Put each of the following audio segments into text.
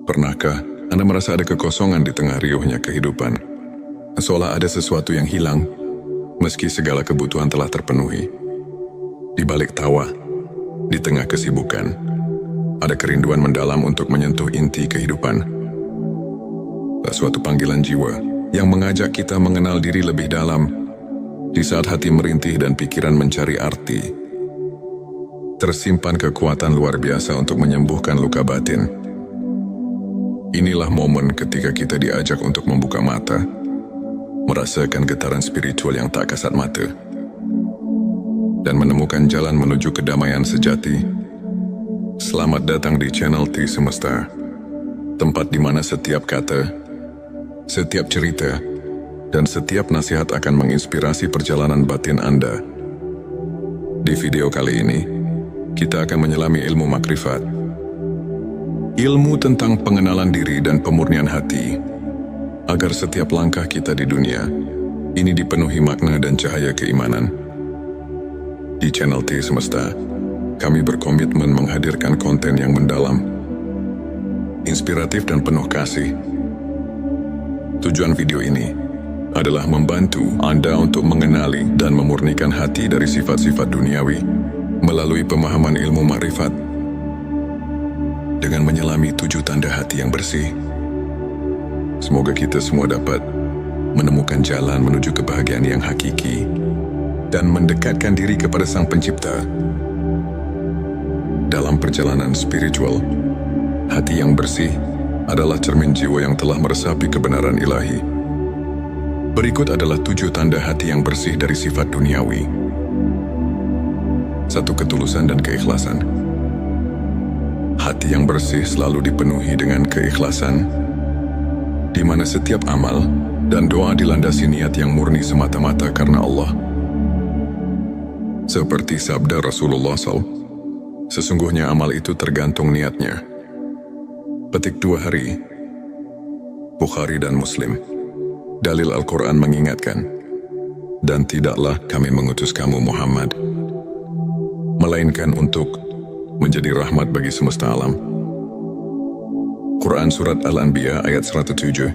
Pernahkah Anda merasa ada kekosongan di tengah riuhnya kehidupan? Seolah ada sesuatu yang hilang, meski segala kebutuhan telah terpenuhi. Di balik tawa, di tengah kesibukan, ada kerinduan mendalam untuk menyentuh inti kehidupan. Suatu panggilan jiwa yang mengajak kita mengenal diri lebih dalam. Di saat hati merintih dan pikiran mencari arti, tersimpan kekuatan luar biasa untuk menyembuhkan luka batin. Inilah momen ketika kita diajak untuk membuka mata, merasakan getaran spiritual yang tak kasat mata, dan menemukan jalan menuju kedamaian sejati. Selamat datang di Channel T Semesta, tempat di mana setiap kata, setiap cerita, dan setiap nasihat akan menginspirasi perjalanan batin Anda. Di video kali ini, kita akan menyelami ilmu makrifat. Ilmu tentang pengenalan diri dan pemurnian hati, agar setiap langkah kita di dunia ini dipenuhi makna dan cahaya keimanan. Di Channel T Semesta, kami berkomitmen menghadirkan konten yang mendalam, inspiratif dan penuh kasih. Tujuan video ini adalah membantu Anda untuk mengenali dan memurnikan hati dari sifat-sifat duniawi melalui pemahaman ilmu makrifat. Dengan menyelami 7 tanda hati yang bersih, semoga kita semua dapat menemukan jalan menuju kebahagiaan yang hakiki dan mendekatkan diri kepada Sang Pencipta. Dalam perjalanan spiritual, hati yang bersih adalah cermin jiwa yang telah meresapi kebenaran ilahi. Berikut adalah 7 tanda hati yang bersih dari sifat duniawi. 1. Ketulusan dan keikhlasan. Hati yang bersih selalu dipenuhi dengan keikhlasan, di mana setiap amal dan doa dilandasi niat yang murni semata-mata karena Allah. Seperti sabda Rasulullah SAW, sesungguhnya amal itu tergantung niatnya. Petik 2 hari, Bukhari dan Muslim. Dalil Al-Quran mengingatkan, dan tidaklah kami mengutus kamu Muhammad, melainkan untuk menjadi rahmat bagi semesta alam. Quran Surat Al-Anbiya ayat 107.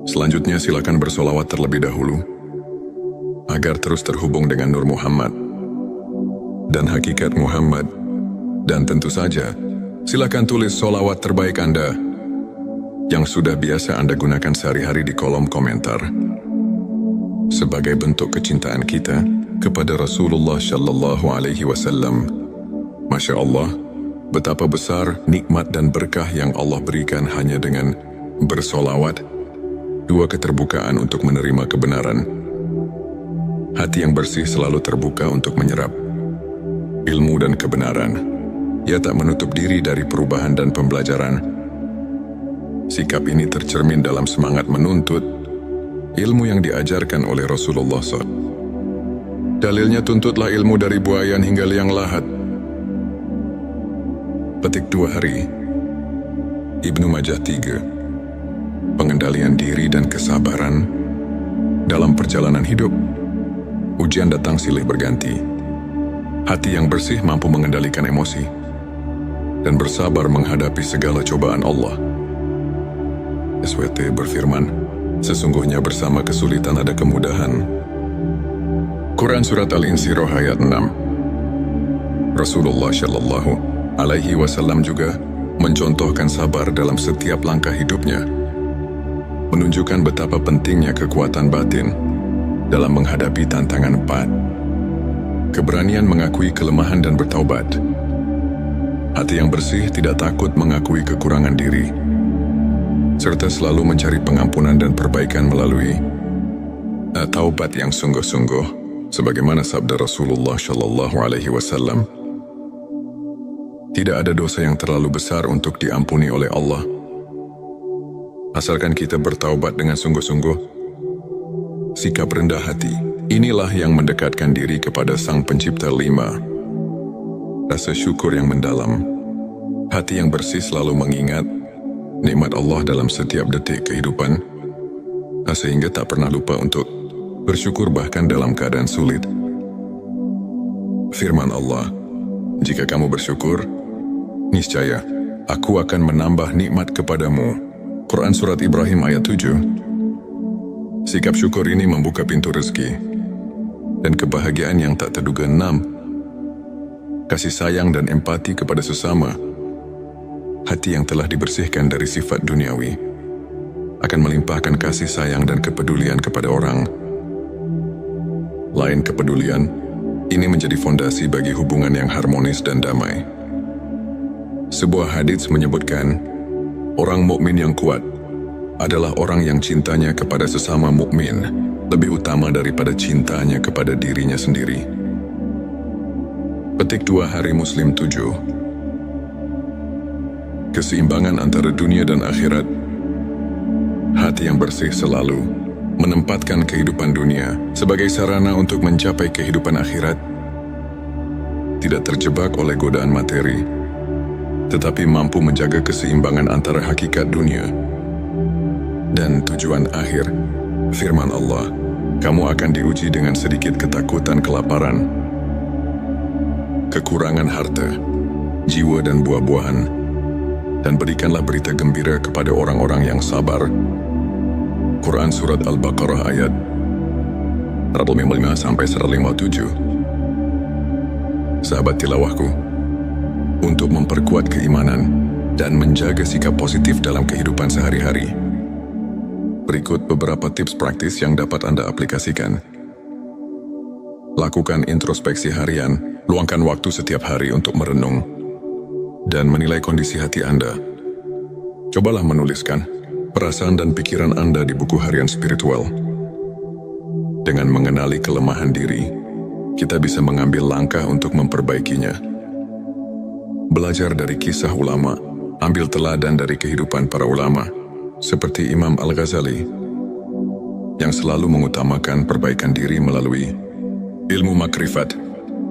Selanjutnya silakan bersolawat terlebih dahulu, agar terus terhubung dengan Nur Muhammad dan hakikat Muhammad. Dan tentu saja, silakan tulis solawat terbaik Anda yang sudah biasa Anda gunakan sehari-hari di kolom komentar, sebagai bentuk kecintaan kita kepada Rasulullah Shallallahu Alaihi Wasallam. Masya Allah, betapa besar nikmat dan berkah yang Allah berikan hanya dengan bersolawat. 2. Keterbukaan untuk menerima kebenaran. Hati yang bersih selalu terbuka untuk menyerap ilmu dan kebenaran. Ia tak menutup diri dari perubahan dan pembelajaran. Sikap ini tercermin dalam semangat menuntut ilmu yang diajarkan oleh Rasulullah SAW. Dalilnya, tuntutlah ilmu dari buayan hingga liang lahat. Petik 2 hari, Ibnu Majah 3. Pengendalian diri dan kesabaran dalam perjalanan hidup. Ujian datang silih berganti. Hati yang bersih mampu mengendalikan emosi dan bersabar menghadapi segala cobaan Allah. SWT berfirman, sesungguhnya bersama kesulitan ada kemudahan. Quran Surat Al-Insyirah ayat 6. Rasulullah Shallallahu Alaihi Wasallam juga mencontohkan sabar dalam setiap langkah hidupnya, menunjukkan betapa pentingnya kekuatan batin dalam menghadapi tantangan 4. Keberanian mengakui kelemahan dan bertaubat. Hati yang bersih tidak takut mengakui kekurangan diri, serta selalu mencari pengampunan dan perbaikan melalui taubat yang sungguh-sungguh, sebagaimana sabda Rasulullah Shallallahu Alaihi Wasallam. Tidak ada dosa yang terlalu besar untuk diampuni oleh Allah, asalkan kita bertaubat dengan sungguh-sungguh. Sikap rendah hati, inilah yang mendekatkan diri kepada Sang Pencipta. 5. Rasa syukur yang mendalam. Hati yang bersih selalu mengingat nikmat Allah dalam setiap detik kehidupan, sehingga tak pernah lupa untuk bersyukur bahkan dalam keadaan sulit. Firman Allah, jika kamu bersyukur, niscaya aku akan menambah nikmat kepadamu. Quran Surat Ibrahim ayat 7. Sikap syukur ini membuka pintu rezeki dan kebahagiaan yang tak terduga. 6. Kasih sayang dan empati kepada sesama. Hati yang telah dibersihkan dari sifat duniawi akan melimpahkan kasih sayang dan kepedulian kepada orang lain. Kepedulian ini menjadi fondasi bagi hubungan yang harmonis dan damai. Sebuah hadits menyebutkan, orang mukmin yang kuat adalah orang yang cintanya kepada sesama mukmin lebih utama daripada cintanya kepada dirinya sendiri. Petik 2 Hari Muslim 7. Keseimbangan antara dunia dan akhirat. Hati yang bersih selalu menempatkan kehidupan dunia sebagai sarana untuk mencapai kehidupan akhirat. Tidak terjebak oleh godaan materi, tetapi mampu menjaga keseimbangan antara hakikat dunia dan tujuan akhir. Firman Allah, kamu akan diuji dengan sedikit ketakutan, kelaparan, kekurangan harta, jiwa dan buah-buahan, dan berikanlah berita gembira kepada orang-orang yang sabar. Quran Surat Al-Baqarah ayat 155-157. Sahabat tilawahku, untuk memperkuat keimanan dan menjaga sikap positif dalam kehidupan sehari-hari, berikut beberapa tips praktis yang dapat Anda aplikasikan. Lakukan introspeksi harian, luangkan waktu setiap hari untuk merenung dan menilai kondisi hati Anda. Cobalah menuliskan perasaan dan pikiran Anda di buku harian spiritual. Dengan mengenali kelemahan diri, kita bisa mengambil langkah untuk memperbaikinya. Belajar dari kisah ulama, ambil teladan dari kehidupan para ulama, seperti Imam Al-Ghazali, yang selalu mengutamakan perbaikan diri melalui ilmu makrifat.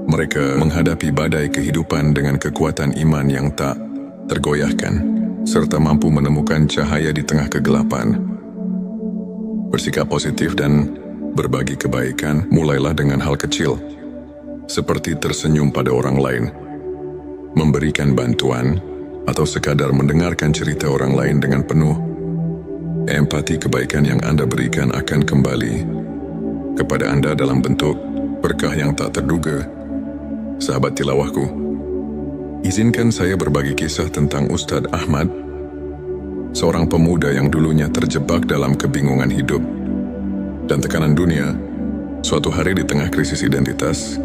Mereka menghadapi badai kehidupan dengan kekuatan iman yang tak tergoyahkan, serta mampu menemukan cahaya di tengah kegelapan. Bersikap positif dan berbagi kebaikan mulailah dengan hal kecil, seperti tersenyum pada orang lain, memberikan bantuan, atau sekadar mendengarkan cerita orang lain dengan penuh empati. Kebaikan yang Anda berikan akan kembali kepada Anda dalam bentuk berkah yang tak terduga. Sahabat tilawahku, izinkan saya berbagi kisah tentang Ustadz Ahmad, seorang pemuda yang dulunya terjebak dalam kebingungan hidup dan tekanan dunia. Suatu hari di tengah krisis identitas,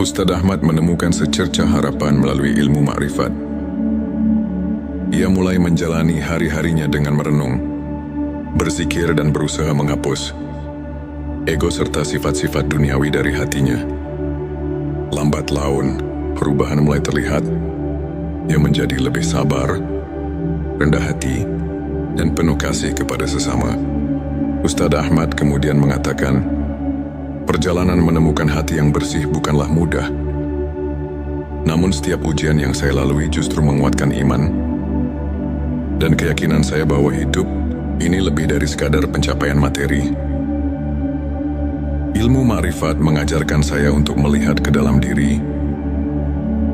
Ustadz Ahmad menemukan secercah harapan melalui ilmu makrifat. Ia mulai menjalani hari-harinya dengan merenung, berzikir dan berusaha menghapus ego serta sifat-sifat duniawi dari hatinya. Lambat laun, perubahan mulai terlihat. Ia menjadi lebih sabar, rendah hati, dan penuh kasih kepada sesama. Ustadz Ahmad kemudian mengatakan, perjalanan menemukan hati yang bersih bukanlah mudah. Namun setiap ujian yang saya lalui justru menguatkan iman dan keyakinan saya bahwa hidup ini lebih dari sekadar pencapaian materi. Ilmu makrifat mengajarkan saya untuk melihat ke dalam diri,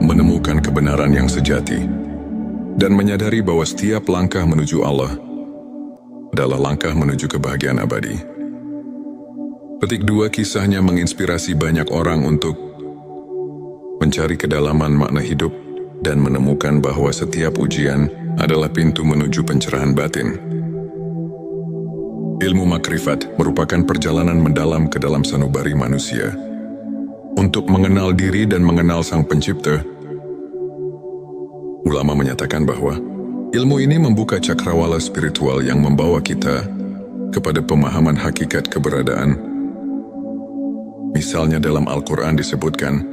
menemukan kebenaran yang sejati, dan menyadari bahwa setiap langkah menuju Allah adalah langkah menuju kebahagiaan abadi. Petik 2, kisahnya menginspirasi banyak orang untuk mencari kedalaman makna hidup dan menemukan bahwa setiap ujian adalah pintu menuju pencerahan batin. Ilmu makrifat merupakan perjalanan mendalam ke dalam sanubari manusia untuk mengenal diri dan mengenal Sang Pencipta. Ulama menyatakan bahwa ilmu ini membuka cakrawala spiritual yang membawa kita kepada pemahaman hakikat keberadaan. Misalnya dalam Al-Quran disebutkan,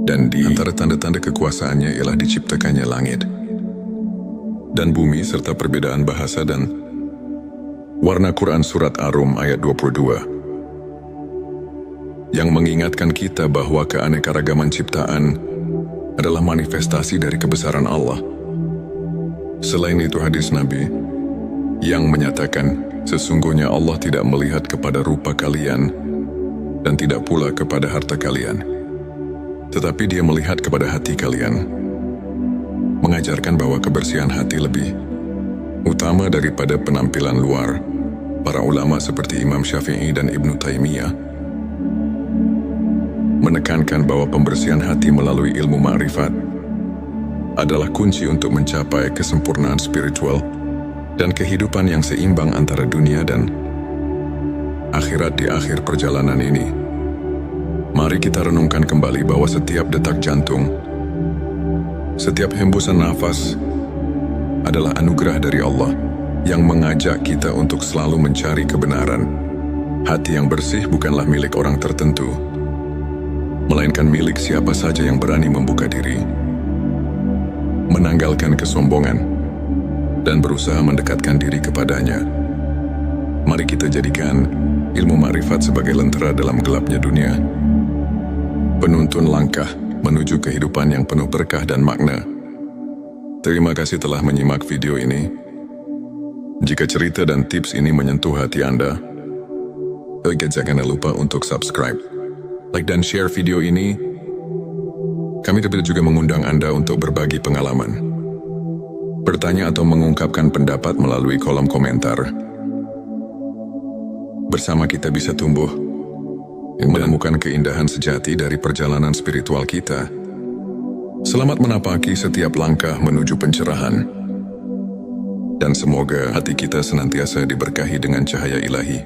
dan di antara tanda-tanda kekuasaannya ialah diciptakannya langit dan bumi serta perbedaan bahasa dan warna. Quran Surat Ar-Rum ayat 22, yang mengingatkan kita bahwa keanekaragaman ciptaan adalah manifestasi dari kebesaran Allah. Selain itu hadis Nabi yang menyatakan, sesungguhnya Allah tidak melihat kepada rupa kalian dan tidak pula kepada harta kalian, tetapi Dia melihat kepada hati kalian. mengajarkan bahwa kebersihan hati lebih utama daripada penampilan luar. Para ulama seperti Imam Syafi'i dan Ibnu Taimiyah menekankan bahwa pembersihan hati melalui ilmu ma'rifat adalah kunci untuk mencapai kesempurnaan spiritual dan kehidupan yang seimbang antara dunia dan akhirat di akhir perjalanan ini. Mari kita renungkan kembali bahwa setiap detak jantung, setiap hembusan nafas adalah anugerah dari Allah yang mengajak kita untuk selalu mencari kebenaran. Hati yang bersih bukanlah milik orang tertentu, melainkan milik siapa saja yang berani membuka diri, menanggalkan kesombongan, dan berusaha mendekatkan diri kepadanya. Mari kita jadikan ilmu ma'rifat sebagai lentera dalam gelapnya dunia, penuntun langkah menuju kehidupan yang penuh berkah dan makna. Terima kasih telah menyimak video ini. Jika cerita dan tips ini menyentuh hati Anda, jangan lupa untuk subscribe, like dan share video ini. Kami juga mengundang Anda untuk berbagi pengalaman, bertanya atau mengungkapkan pendapat melalui kolom komentar. Bersama kita bisa tumbuh yang menemukan keindahan sejati dari perjalanan spiritual kita. Selamat menapaki setiap langkah menuju pencerahan. Dan semoga hati kita senantiasa diberkahi dengan cahaya ilahi.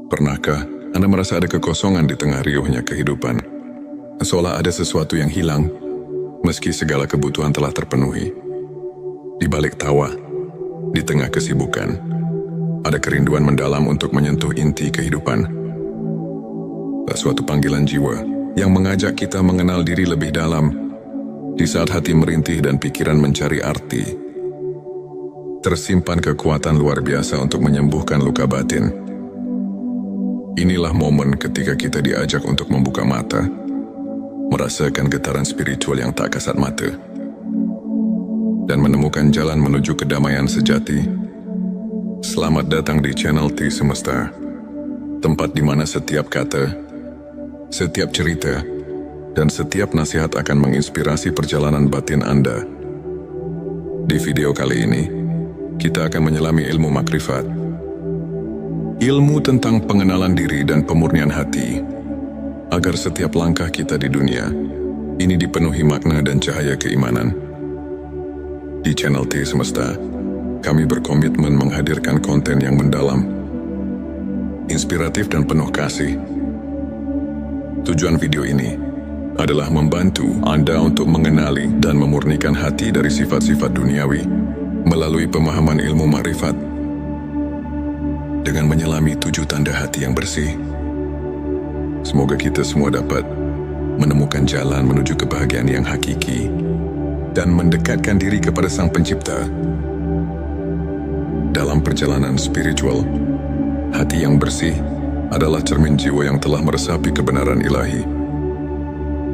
Pernahkah Anda merasa ada kekosongan di tengah riuhnya kehidupan? Seolah ada sesuatu yang hilang, meski segala kebutuhan telah terpenuhi. Di balik tawa, di tengah kesibukan, ada kerinduan mendalam untuk menyentuh inti kehidupan. Suatu panggilan jiwa yang mengajak kita mengenal diri lebih dalam. Di saat hati merintih dan pikiran mencari arti, tersimpan kekuatan luar biasa untuk menyembuhkan luka batin. Inilah momen ketika kita diajak untuk membuka mata, merasakan getaran spiritual yang tak kasat mata, dan menemukan jalan menuju kedamaian sejati. Selamat datang di channel T Semesta, tempat di mana setiap kata, setiap cerita, dan setiap nasihat akan menginspirasi perjalanan batin Anda. Di video kali ini, kita akan menyelami ilmu makrifat, ilmu tentang pengenalan diri dan pemurnian hati, agar setiap langkah kita di dunia ini dipenuhi makna dan cahaya keimanan. Di channel T Semesta, kami berkomitmen menghadirkan konten yang mendalam, inspiratif dan penuh kasih. Tujuan video ini adalah membantu Anda untuk mengenali dan memurnikan hati dari sifat-sifat duniawi melalui pemahaman ilmu ma'rifat. Dengan menyelami 7 tanda hati yang bersih, semoga kita semua dapat menemukan jalan menuju kebahagiaan yang hakiki dan mendekatkan diri kepada Sang Pencipta. Dalam perjalanan spiritual, hati yang bersih adalah cermin jiwa yang telah meresapi kebenaran ilahi.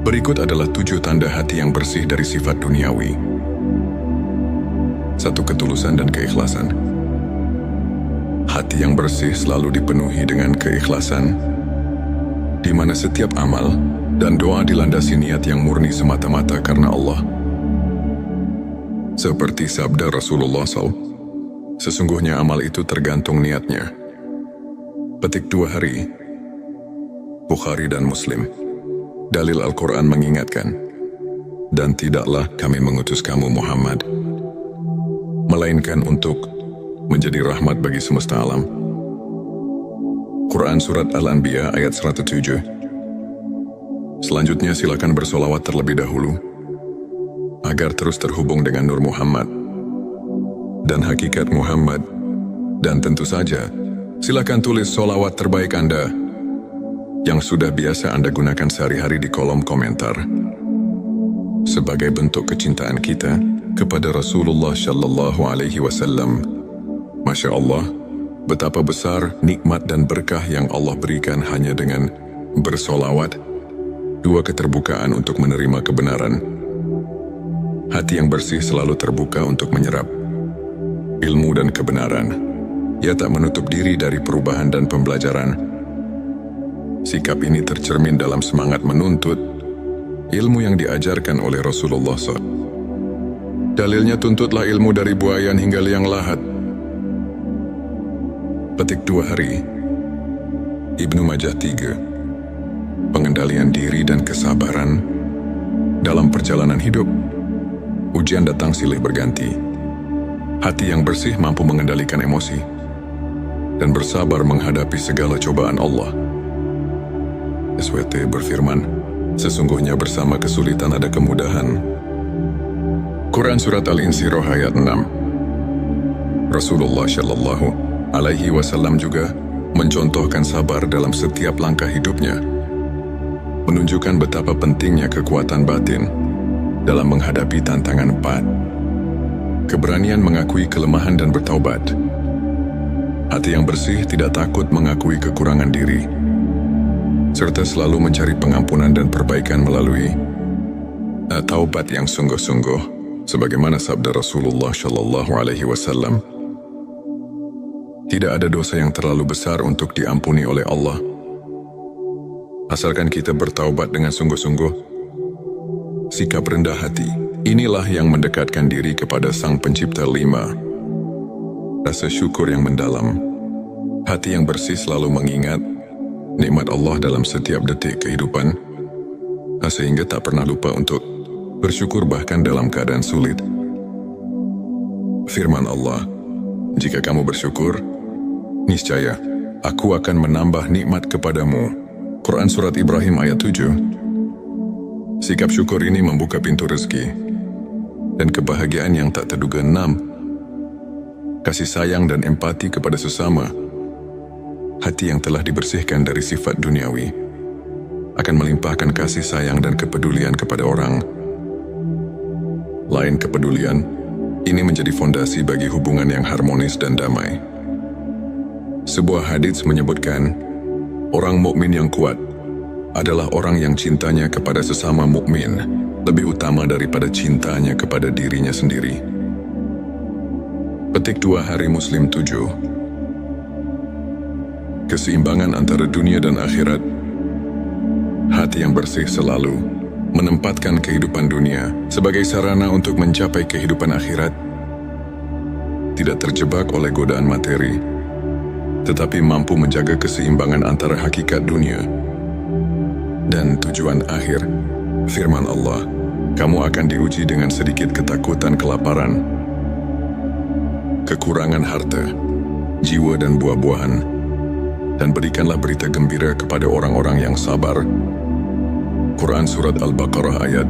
Berikut adalah 7 tanda hati yang bersih dari sifat duniawi. 1. Ketulusan dan keikhlasan. Hati yang bersih selalu dipenuhi dengan keikhlasan, di mana setiap amal dan doa dilandasi niat yang murni semata-mata karena Allah. Seperti sabda Rasulullah SAW, sesungguhnya amal itu tergantung niatnya. Petik 2 hari, Bukhari dan Muslim. Dalil Al-Quran mengingatkan, dan tidaklah kami mengutus kamu Muhammad, melainkan untuk menjadi rahmat bagi semesta alam. Quran Surat Al-Anbiya ayat 107. Selanjutnya silakan bersolawat terlebih dahulu, agar terus terhubung dengan Nur Muhammad dan hakikat Muhammad. Dan tentu saja, silakan tulis solawat terbaik Anda yang sudah biasa Anda gunakan sehari-hari di kolom komentar, sebagai bentuk kecintaan kita kepada Rasulullah Shallallahu Alaihi Wasallam. Masya Allah, betapa besar nikmat dan berkah yang Allah berikan hanya dengan bersolawat. 2. Keterbukaan untuk menerima kebenaran. Hati yang bersih selalu terbuka untuk menyerap ilmu dan kebenaran. Ia tak menutup diri dari perubahan dan pembelajaran. Sikap ini tercermin dalam semangat menuntut ilmu yang diajarkan oleh Rasulullah SAW. Dalilnya tuntutlah ilmu dari buayan hingga liang lahat. Petik 2 hari. Ibnu Majah 3. Pengendalian diri dan kesabaran dalam perjalanan hidup. Ujian datang silih berganti. Hati yang bersih mampu mengendalikan emosi dan bersabar menghadapi segala cobaan Allah. SWT berfirman, sesungguhnya bersama kesulitan ada kemudahan. Quran Surat Al-Insyirah ayat 6. Rasulullah Shallallahu Alaihi Wasallam juga mencontohkan sabar dalam setiap langkah hidupnya, menunjukkan betapa pentingnya kekuatan batin dalam menghadapi tantangan 4. Keberanian mengakui kelemahan dan bertaubat. Hati yang bersih tidak takut mengakui kekurangan diri, serta selalu mencari pengampunan dan perbaikan melalui taubat yang sungguh-sungguh. Sebagaimana sabda Rasulullah Shallallahu Alaihi Wasallam, tidak ada dosa yang terlalu besar untuk diampuni oleh Allah, asalkan kita bertaubat dengan sungguh-sungguh. Sikap rendah hati, inilah yang mendekatkan diri kepada Sang Pencipta. 5. Rasa syukur yang mendalam. Hati yang bersih selalu mengingat nikmat Allah dalam setiap detik kehidupan, sehingga tak pernah lupa untuk bersyukur bahkan dalam keadaan sulit. Firman Allah, jika kamu bersyukur, niscaya aku akan menambah nikmat kepadamu. Quran Surat Ibrahim ayat 7. Sikap syukur ini membuka pintu rezeki dan kebahagiaan yang tak terduga. 6. Kasih sayang dan empati kepada sesama. Hati yang telah dibersihkan dari sifat duniawi akan melimpahkan kasih sayang dan kepedulian kepada orang lain. Kepedulian ini menjadi fondasi bagi hubungan yang harmonis dan damai. Sebuah hadits menyebutkan, orang mukmin yang kuat adalah orang yang cintanya kepada sesama mukmin lebih utama daripada cintanya kepada dirinya sendiri. Petik 2 hari Muslim 7. Keseimbangan antara dunia dan akhirat. Hati yang bersih selalu menempatkan kehidupan dunia sebagai sarana untuk mencapai kehidupan akhirat. Tidak terjebak oleh godaan materi, tetapi mampu menjaga keseimbangan antara hakikat dunia dan tujuan akhir. Firman Allah, kamu akan diuji dengan sedikit ketakutan, kelaparan, kekurangan harta, jiwa dan buah-buahan, dan berikanlah berita gembira kepada orang-orang yang sabar. Quran Surat Al-Baqarah ayat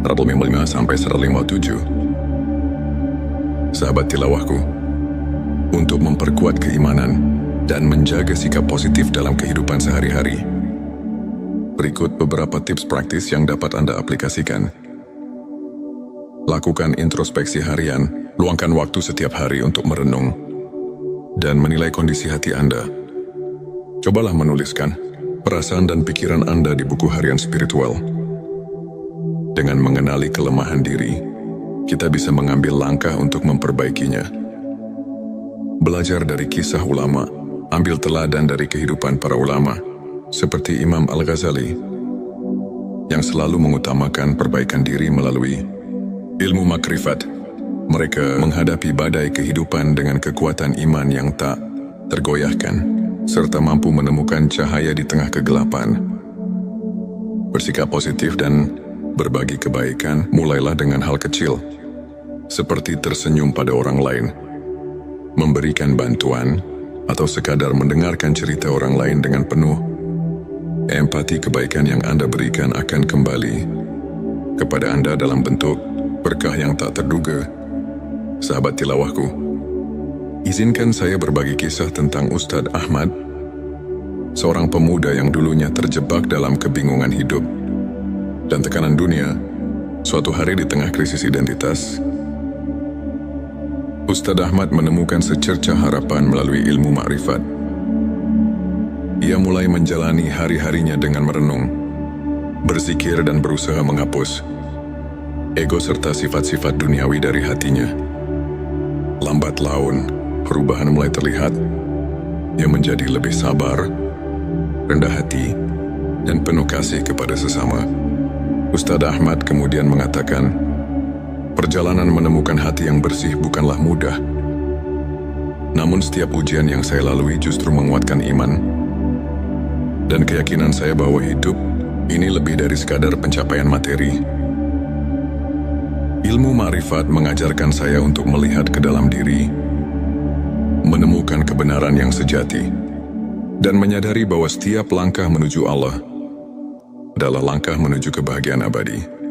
155-157. Sahabat tilawahku, untuk memperkuat keimanan dan menjaga sikap positif dalam kehidupan sehari-hari, berikut beberapa tips praktis yang dapat Anda aplikasikan. Lakukan introspeksi harian, luangkan waktu setiap hari untuk merenung dan menilai kondisi hati Anda. Cobalah menuliskan perasaan dan pikiran Anda di buku harian spiritual. Dengan mengenali kelemahan diri, kita bisa mengambil langkah untuk memperbaikinya. Belajar dari kisah ulama, ambil teladan dari kehidupan para ulama, seperti Imam Al-Ghazali, yang selalu mengutamakan perbaikan diri melalui ilmu makrifat. Mereka menghadapi badai kehidupan dengan kekuatan iman yang tak tergoyahkan, serta mampu menemukan cahaya di tengah kegelapan. Bersikap positif dan berbagi kebaikan mulailah dengan hal kecil, seperti tersenyum pada orang lain, memberikan bantuan, atau sekadar mendengarkan cerita orang lain dengan penuh empati. Kebaikan yang Anda berikan akan kembali kepada Anda dalam bentuk berkah yang tak terduga. Sahabat tilawahku, izinkan saya berbagi kisah tentang Ustadz Ahmad, seorang pemuda yang dulunya terjebak dalam kebingungan hidup dan tekanan dunia. Suatu hari di tengah krisis identitas, Ustadz Ahmad menemukan secercah harapan melalui ilmu makrifat. Ia mulai menjalani hari-harinya dengan merenung, berzikir dan berusaha menghapus ego serta sifat-sifat duniawi dari hatinya. Lambat laun, perubahan mulai terlihat. Ia menjadi lebih sabar, rendah hati, dan penuh kasih kepada sesama. Ustadz Ahmad kemudian mengatakan, perjalanan menemukan hati yang bersih bukanlah mudah. Namun setiap ujian yang saya lalui justru menguatkan iman dan keyakinan saya bahwa hidup ini lebih dari sekadar pencapaian materi. Ilmu ma'rifat mengajarkan saya untuk melihat ke dalam diri, menemukan kebenaran yang sejati, dan menyadari bahwa setiap langkah menuju Allah adalah langkah menuju kebahagiaan abadi.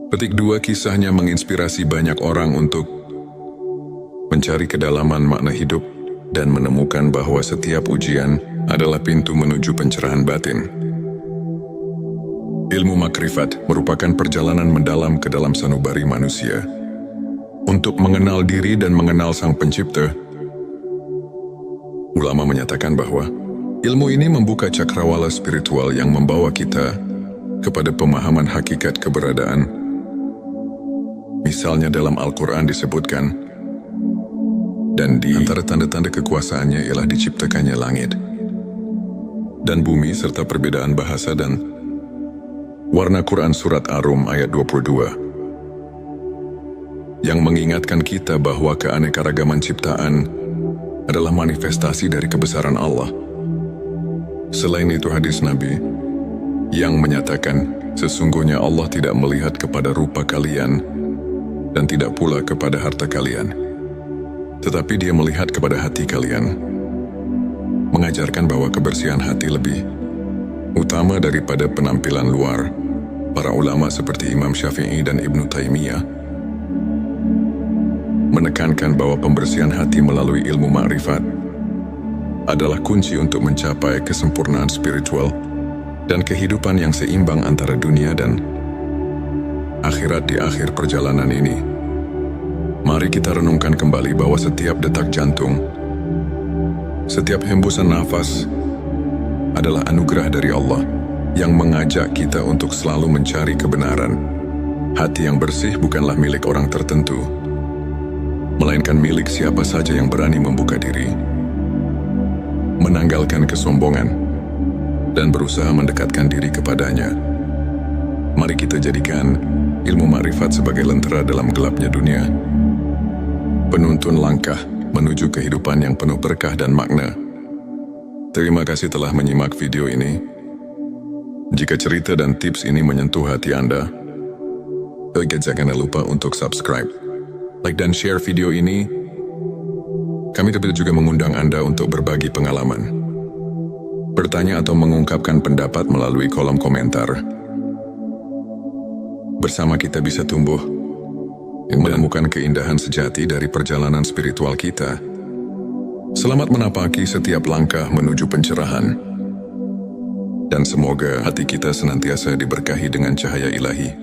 Petik 2 kisahnya menginspirasi banyak orang untuk mencari kedalaman makna hidup dan menemukan bahwa setiap ujian adalah pintu menuju pencerahan batin. Ilmu makrifat merupakan perjalanan mendalam ke dalam sanubari manusia untuk mengenal diri dan mengenal Sang Pencipta. Ulama menyatakan bahwa ilmu ini membuka cakrawala spiritual yang membawa kita kepada pemahaman hakikat keberadaan. Misalnya dalam Al-Quran disebutkan, dan di antara tanda-tanda kekuasaannya ialah diciptakannya langit dan bumi serta perbedaan bahasa dan warna. Quran Surat Ar-Rum ayat 22 yang mengingatkan kita bahwa keanekaragaman ciptaan adalah manifestasi dari kebesaran Allah. Selain itu hadis Nabi yang menyatakan sesungguhnya Allah tidak melihat kepada rupa kalian dan tidak pula kepada harta kalian, tetapi Dia melihat kepada hati kalian, mengajarkan bahwa kebersihan hati lebih utama daripada penampilan luar. Para ulama seperti Imam Syafi'i dan Ibnu Taimiyah menekankan bahwa pembersihan hati melalui ilmu ma'rifat adalah kunci untuk mencapai kesempurnaan spiritual dan kehidupan yang seimbang antara dunia dan akhirat. Di akhir perjalanan ini, mari kita renungkan kembali bahwa setiap detak jantung, setiap hembusan nafas adalah anugerah dari Allah yang mengajak kita untuk selalu mencari kebenaran. Hati yang bersih bukanlah milik orang tertentu, melainkan milik siapa saja yang berani membuka diri, menanggalkan kesombongan, dan berusaha mendekatkan diri kepadanya. Mari kita jadikan ilmu makrifat sebagai lentera dalam gelapnya dunia, penuntun langkah menuju kehidupan yang penuh berkah dan makna. Terima kasih telah menyimak video ini. Jika cerita dan tips ini menyentuh hati Anda, jangan lupa untuk subscribe, like dan share video ini. Kami juga mengundang Anda untuk berbagi pengalaman, bertanya atau mengungkapkan pendapat melalui kolom komentar. Bersama kita bisa tumbuh dan menemukan keindahan sejati dari perjalanan spiritual kita. Selamat menapaki setiap langkah menuju pencerahan, dan semoga hati kita senantiasa diberkahi dengan cahaya ilahi.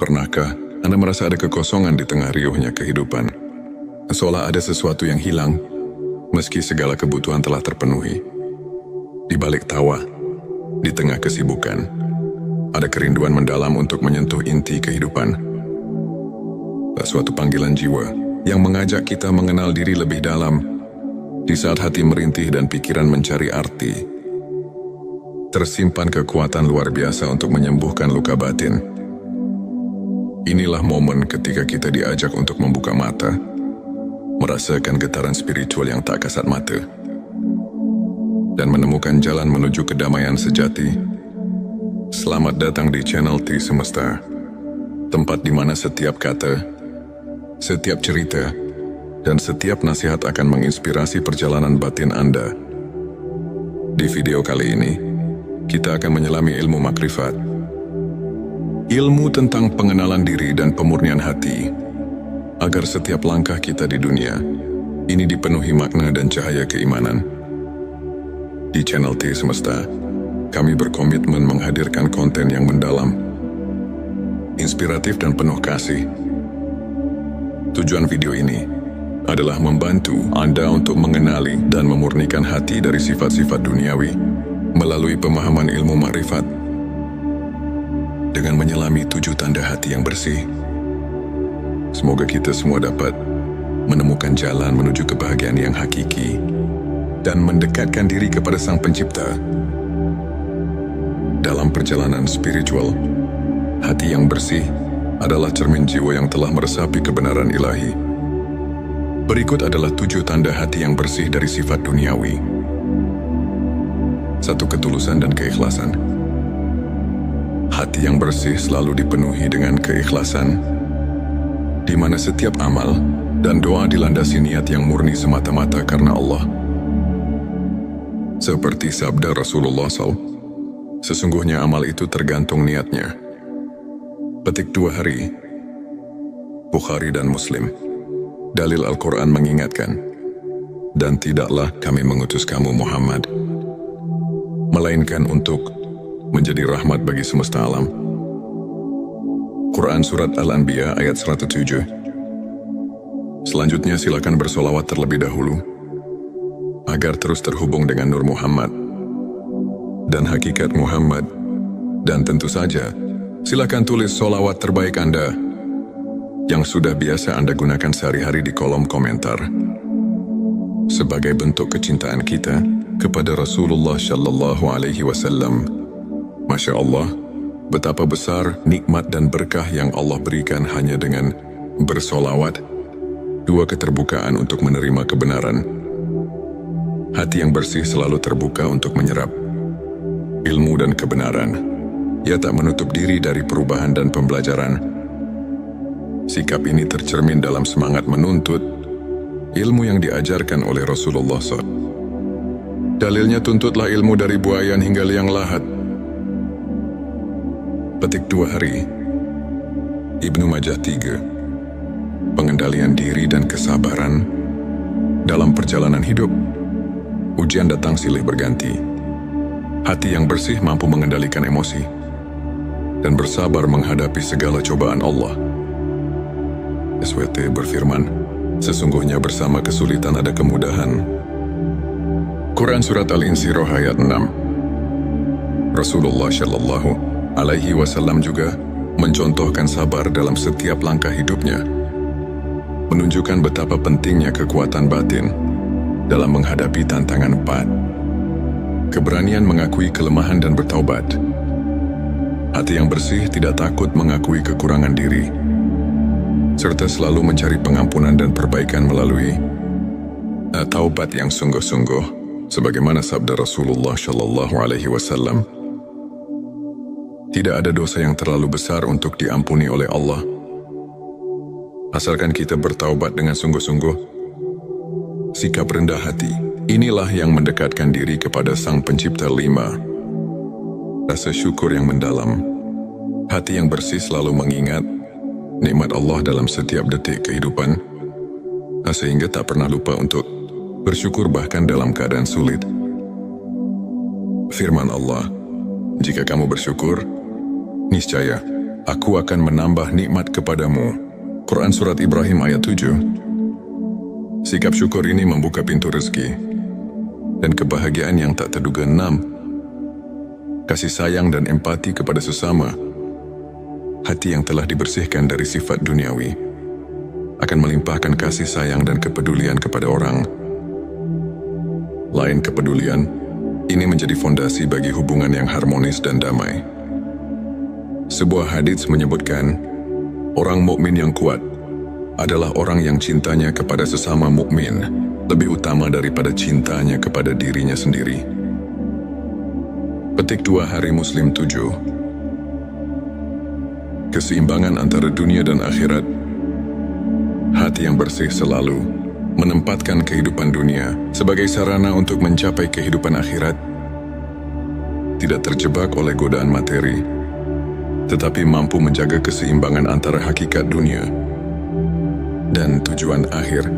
Pernahkah Anda merasa ada kekosongan di tengah riuhnya kehidupan? Seolah ada sesuatu yang hilang, meski segala kebutuhan telah terpenuhi. Di balik tawa, di tengah kesibukan, ada kerinduan mendalam untuk menyentuh inti kehidupan. Suatu panggilan jiwa yang mengajak kita mengenal diri lebih dalam. Di saat hati merintih dan pikiran mencari arti, tersimpan kekuatan luar biasa untuk menyembuhkan luka batin. Inilah momen ketika kita diajak untuk membuka mata, merasakan getaran spiritual yang tak kasat mata, dan menemukan jalan menuju kedamaian sejati. Selamat datang di channel T Semesta, tempat di mana setiap kata, setiap cerita, dan setiap nasihat akan menginspirasi perjalanan batin Anda. Di video kali ini, kita akan menyelami ilmu makrifat, ilmu tentang pengenalan diri dan pemurnian hati, agar setiap langkah kita di dunia ini dipenuhi makna dan cahaya keimanan. Di channel T Semesta, kami berkomitmen menghadirkan konten yang mendalam, inspiratif dan penuh kasih. Tujuan video ini adalah membantu Anda untuk mengenali dan memurnikan hati dari sifat-sifat duniawi melalui pemahaman ilmu makrifat. Dengan menyelami 7 tanda hati yang bersih, semoga kita semua dapat menemukan jalan menuju kebahagiaan yang hakiki dan mendekatkan diri kepada Sang Pencipta. Dalam perjalanan spiritual, hati yang bersih adalah cermin jiwa yang telah meresapi kebenaran ilahi. Berikut adalah 7 tanda hati yang bersih dari sifat duniawi. 1. Ketulusan dan keikhlasan. Hati yang bersih selalu dipenuhi dengan keikhlasan, di mana setiap amal dan doa dilandasi niat yang murni semata-mata karena Allah. Seperti sabda Rasulullah SAW, sesungguhnya amal itu tergantung niatnya. Petik 2 hari. Bukhari dan Muslim. Dalil Al-Quran mengingatkan, dan tidaklah kami mengutus kamu Muhammad, melainkan untuk menjadi rahmat bagi semesta alam. Quran Surat Al-Anbiya ayat 107. Selanjutnya silakan bersolawat terlebih dahulu, agar terus terhubung dengan Nur Muhammad dan hakikat Muhammad. Dan tentu saja, silakan tulis solawat terbaik Anda yang sudah biasa Anda gunakan sehari-hari di kolom komentar, sebagai bentuk kecintaan kita kepada Rasulullah Shallallahu Alaihi Wasallam. Masya Allah, betapa besar nikmat dan berkah yang Allah berikan hanya dengan bersolawat. 2. Keterbukaan untuk menerima kebenaran. Hati yang bersih selalu terbuka untuk menyerap ilmu dan kebenaran. Ia tak menutup diri dari perubahan dan pembelajaran. Sikap ini tercermin dalam semangat menuntut ilmu yang diajarkan oleh Rasulullah SAW. Dalilnya, tuntutlah ilmu dari buayan hingga liang lahat. Petik 2 hari. Ibnu Majah 3. Pengendalian diri dan kesabaran dalam perjalanan hidup. Ujian datang silih berganti. Hati yang bersih mampu mengendalikan emosi dan bersabar menghadapi segala cobaan Allah. SWT berfirman, sesungguhnya bersama kesulitan ada kemudahan. Quran Surat Al-Insyirah ayat 6. Rasulullah Shallallahu Alaihi Wasallam juga mencontohkan sabar dalam setiap langkah hidupnya, menunjukkan betapa pentingnya kekuatan batin dalam menghadapi tantangan 4. Keberanian mengakui kelemahan dan bertaubat. Hati yang bersih tidak takut mengakui kekurangan diri, serta selalu mencari pengampunan dan perbaikan melalui taubat yang sungguh-sungguh, sebagaimana sabda Rasulullah Shallallahu Alaihi Wasallam. Tidak ada dosa yang terlalu besar untuk diampuni oleh Allah, asalkan kita bertaubat dengan sungguh-sungguh. Sikap rendah hati, inilah yang mendekatkan diri kepada Sang Pencipta. 5. Rasa syukur yang mendalam. Hati yang bersih selalu mengingat nikmat Allah dalam setiap detik kehidupan, sehingga tak pernah lupa untuk bersyukur bahkan dalam keadaan sulit. Firman Allah, jika kamu bersyukur, niscaya aku akan menambah nikmat kepadamu. Quran Surat Ibrahim ayat 7. Sikap syukur ini membuka pintu rezeki dan kebahagiaan yang tak terduga. 6. Kasih sayang dan empati kepada sesama. Hati yang telah dibersihkan dari sifat duniawi akan melimpahkan kasih sayang dan kepedulian kepada orang lain. Kepedulian ini menjadi fondasi bagi hubungan yang harmonis dan damai. Sebuah hadits menyebutkan, orang mukmin yang kuat adalah orang yang cintanya kepada sesama mukmin lebih utama daripada cintanya kepada dirinya sendiri. Petik 2 hari Muslim 7. Keseimbangan antara dunia dan akhirat. Hati yang bersih selalu menempatkan kehidupan dunia sebagai sarana untuk mencapai kehidupan akhirat. Tidak terjebak oleh godaan materi, tetapi mampu menjaga keseimbangan antara hakikat dunia dan tujuan akhir.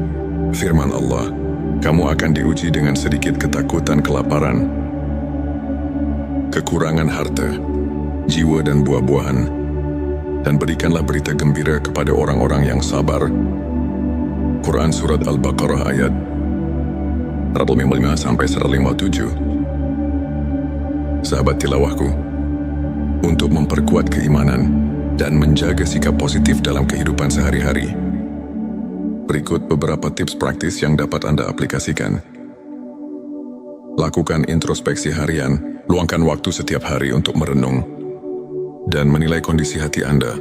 Firman Allah, kamu akan diuji dengan sedikit ketakutan, kelaparan, kekurangan harta, jiwa dan buah-buahan, dan berikanlah berita gembira kepada orang-orang yang sabar. Quran Surat Al-Baqarah ayat 155-157. Sahabat tilawahku, untuk memperkuat keimanan dan menjaga sikap positif dalam kehidupan sehari-hari, berikut beberapa tips praktis yang dapat Anda aplikasikan. Lakukan introspeksi harian, luangkan waktu setiap hari untuk merenung dan menilai kondisi hati Anda.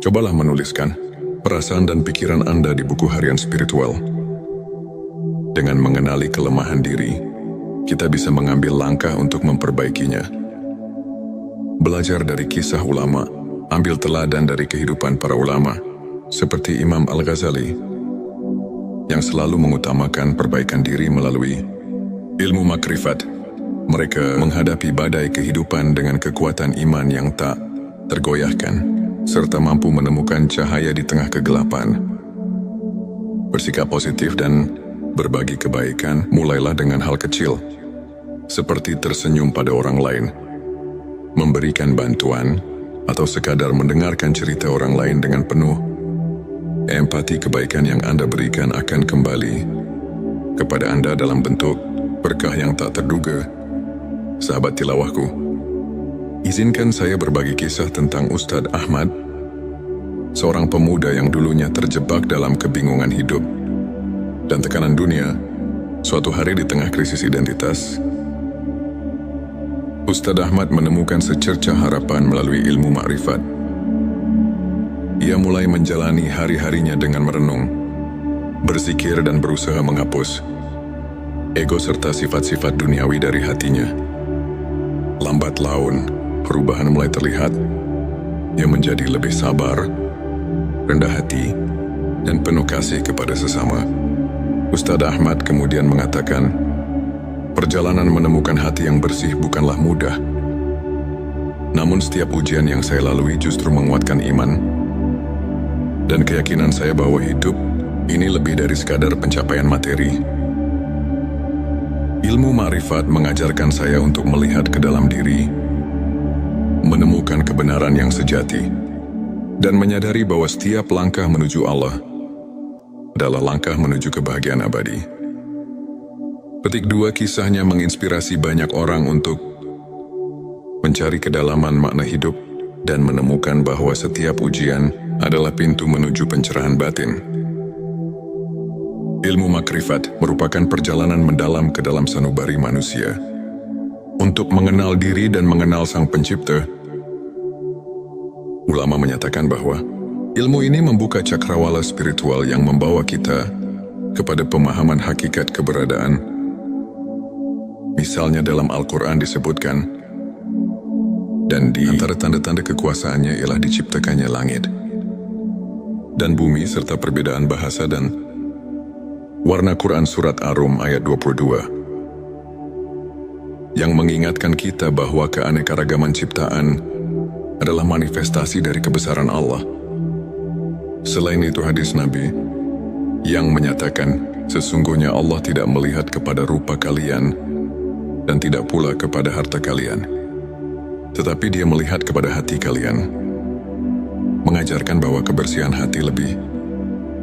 Cobalah menuliskan perasaan dan pikiran Anda di buku harian spiritual. Dengan mengenali kelemahan diri, kita bisa mengambil langkah untuk memperbaikinya. Belajar dari kisah ulama, ambil teladan dari kehidupan para ulama, seperti Imam Al-Ghazali, yang selalu mengutamakan perbaikan diri melalui ilmu makrifat. Mereka menghadapi badai kehidupan dengan kekuatan iman yang tak tergoyahkan, serta mampu menemukan cahaya di tengah kegelapan. Bersikap positif dan berbagi kebaikan mulailah dengan hal kecil, seperti tersenyum pada orang lain, memberikan bantuan, atau sekadar mendengarkan cerita orang lain dengan penuh empati. Kebaikan yang Anda berikan akan kembali kepada Anda dalam bentuk berkah yang tak terduga. Sahabat tilawahku, izinkan saya berbagi kisah tentang Ustadz Ahmad, seorang pemuda yang dulunya terjebak dalam kebingungan hidup dan tekanan dunia. Suatu hari di tengah krisis identitas, Ustadz Ahmad menemukan secercah harapan melalui ilmu makrifat. Ia mulai menjalani hari-harinya dengan merenung, berzikir dan berusaha menghapus ego serta sifat-sifat duniawi dari hatinya. Lambat laun, perubahan mulai terlihat. Ia menjadi lebih sabar, rendah hati, dan penuh kasih kepada sesama. Ustadz Ahmad kemudian mengatakan, perjalanan menemukan hati yang bersih bukanlah mudah. Namun setiap ujian yang saya lalui justru menguatkan iman dan keyakinan saya bahwa hidup ini lebih dari sekadar pencapaian materi. Ilmu makrifat mengajarkan saya untuk melihat ke dalam diri, menemukan kebenaran yang sejati, dan menyadari bahwa setiap langkah menuju Allah adalah langkah menuju kebahagiaan abadi. Petik 2, kisahnya menginspirasi banyak orang untuk mencari kedalaman makna hidup dan menemukan bahwa setiap ujian adalah pintu menuju pencerahan batin. Ilmu makrifat merupakan perjalanan mendalam ke dalam sanubari manusia untuk mengenal diri dan mengenal Sang Pencipta. Ulama menyatakan bahwa ilmu ini membuka cakrawala spiritual yang membawa kita kepada pemahaman hakikat keberadaan. Misalnya dalam Al-Quran disebutkan, dan di antara tanda-tanda kekuasaannya ialah diciptakannya langit dan bumi serta perbedaan bahasa dan warna. Quran Surat Ar-Rum ayat 22 yang mengingatkan kita bahwa keanekaragaman ciptaan adalah manifestasi dari kebesaran Allah. Selain itu hadis Nabi yang menyatakan, sesungguhnya Allah tidak melihat kepada rupa kalian dan tidak pula kepada harta kalian, tetapi Dia melihat kepada hati kalian, mengajarkan bahwa kebersihan hati lebih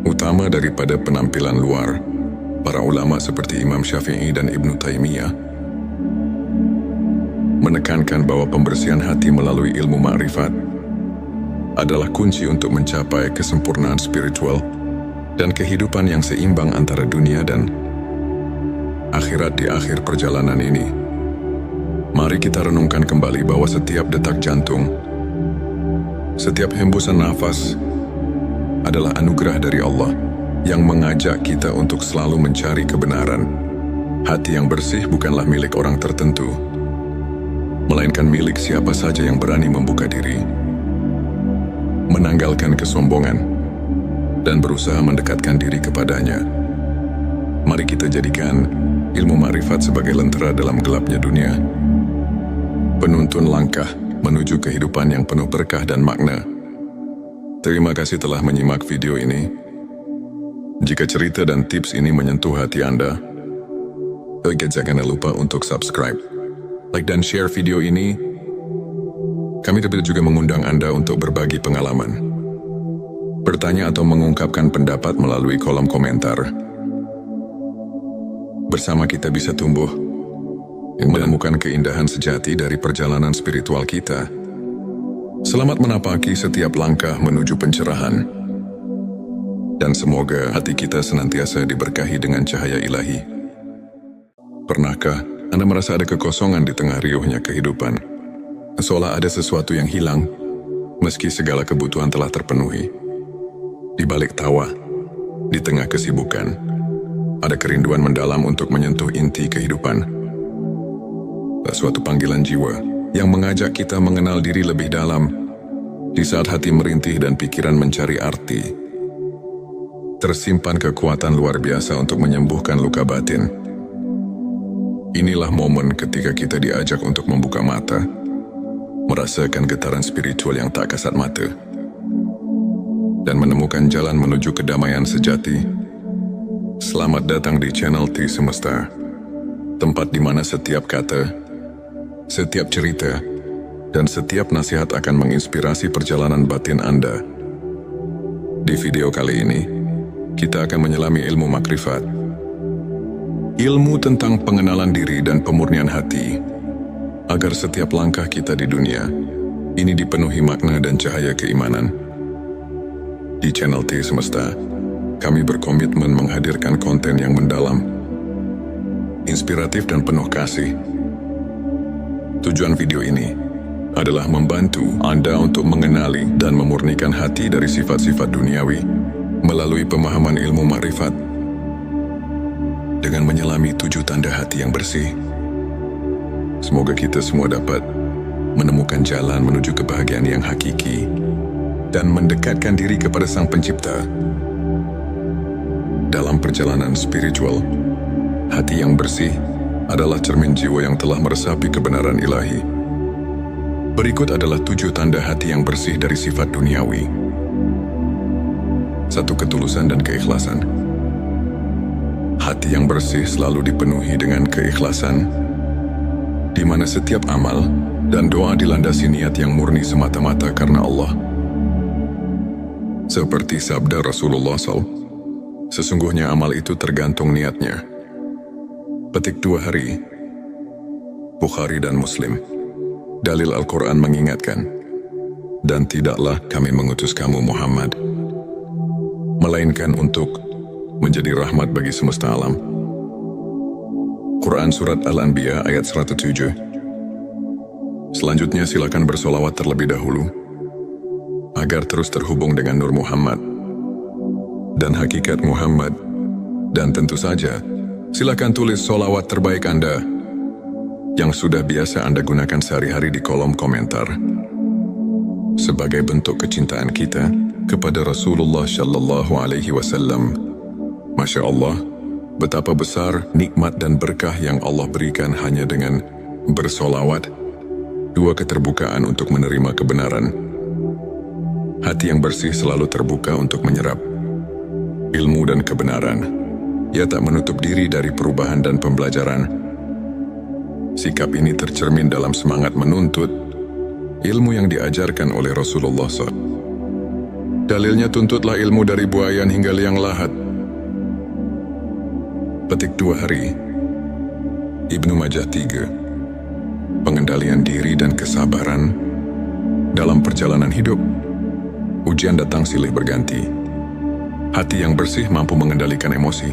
utama daripada penampilan luar. Para ulama seperti Imam Syafi'i dan Ibnu Taimiyah menekankan bahwa pembersihan hati melalui ilmu makrifat adalah kunci untuk mencapai kesempurnaan spiritual dan kehidupan yang seimbang antara dunia dan akhirat. Di akhir perjalanan ini, mari kita renungkan kembali bahwa setiap detak jantung, setiap hembusan nafas adalah anugerah dari Allah yang mengajak kita untuk selalu mencari kebenaran. Hati yang bersih bukanlah milik orang tertentu, melainkan milik siapa saja yang berani membuka diri, menanggalkan kesombongan, dan berusaha mendekatkan diri kepadanya. Mari kita jadikan ilmu makrifat sebagai lentera dalam gelapnya dunia, penuntun langkah menuju kehidupan yang penuh berkah dan makna. Terima kasih telah menyimak video ini. Jika cerita dan tips ini menyentuh hati Anda, jangan lupa untuk subscribe, like dan share video ini. Kami juga mengundang Anda untuk berbagi pengalaman, bertanya atau mengungkapkan pendapat melalui kolom komentar. Bersama kita bisa tumbuh yang menemukan keindahan sejati dari perjalanan spiritual kita. Selamat menapaki setiap langkah menuju pencerahan. Dan semoga hati kita senantiasa diberkahi dengan cahaya ilahi. Pernahkah Anda merasa ada kekosongan di tengah riuhnya kehidupan? Seolah ada sesuatu yang hilang, Meski segala kebutuhan telah terpenuhi, di balik tawa, di tengah kesibukan, ada kerinduan mendalam untuk menyentuh inti kehidupan. Suatu panggilan jiwa yang mengajak kita mengenal diri lebih dalam di saat hati merintih dan pikiran mencari arti. Tersimpan kekuatan luar biasa untuk menyembuhkan luka batin. Inilah momen ketika kita diajak untuk membuka mata, merasakan getaran spiritual yang tak kasat mata, dan menemukan jalan menuju kedamaian sejati. Selamat datang di channel T Semesta, tempat di mana setiap kata, setiap cerita, dan setiap nasihat akan menginspirasi perjalanan batin Anda. Di video kali ini, kita akan menyelami ilmu makrifat. Ilmu tentang pengenalan diri dan pemurnian hati, agar setiap langkah kita di dunia ini dipenuhi makna dan cahaya keimanan. Di channel T Semesta, kami berkomitmen menghadirkan konten yang mendalam, inspiratif dan penuh kasih. Tujuan video ini adalah membantu Anda untuk mengenali dan memurnikan hati dari sifat-sifat duniawi melalui pemahaman ilmu makrifat. Dengan menyelami 7 tanda hati yang bersih, semoga kita semua dapat menemukan jalan menuju kebahagiaan yang hakiki dan mendekatkan diri kepada Sang Pencipta. Dalam perjalanan spiritual, hati yang bersih adalah cermin jiwa yang telah meresapi kebenaran ilahi. Berikut adalah 7 tanda hati yang bersih dari sifat duniawi. 1. Ketulusan dan keikhlasan. Hati yang bersih selalu dipenuhi dengan keikhlasan, di mana setiap amal dan doa dilandasi niat yang murni semata-mata karena Allah. Seperti sabda Rasulullah SAW, sesungguhnya amal itu tergantung niatnya. Petik 2 hari, Bukhari dan Muslim. Dalil Al-Quran mengingatkan, dan tidaklah kami mengutus kamu Muhammad, melainkan untuk menjadi rahmat bagi semesta alam. Quran Surat Al-Anbiya ayat 107. Selanjutnya silakan bersolawat terlebih dahulu, agar terus terhubung dengan Nur Muhammad dan hakikat Muhammad, dan tentu saja silakan tulis solawat terbaik Anda yang sudah biasa Anda gunakan sehari-hari di kolom komentar sebagai bentuk kecintaan kita kepada Rasulullah Shallallahu Alaihi Wasallam. Masya Allah, betapa besar nikmat dan berkah yang Allah berikan hanya dengan bersolawat. 2. Keterbukaan untuk menerima kebenaran. Hati yang bersih selalu terbuka untuk menyerap ilmu dan kebenaran. Ia tak menutup diri dari perubahan dan pembelajaran. Sikap ini tercermin dalam semangat menuntut ilmu yang diajarkan oleh Rasulullah SAW. Dalilnya, tuntutlah ilmu dari buayan hingga liang lahat. Petik 2 hari, Ibnu Majah 3. Pengendalian diri dan kesabaran dalam perjalanan hidup. Ujian datang silih berganti. Hati yang bersih mampu mengendalikan emosi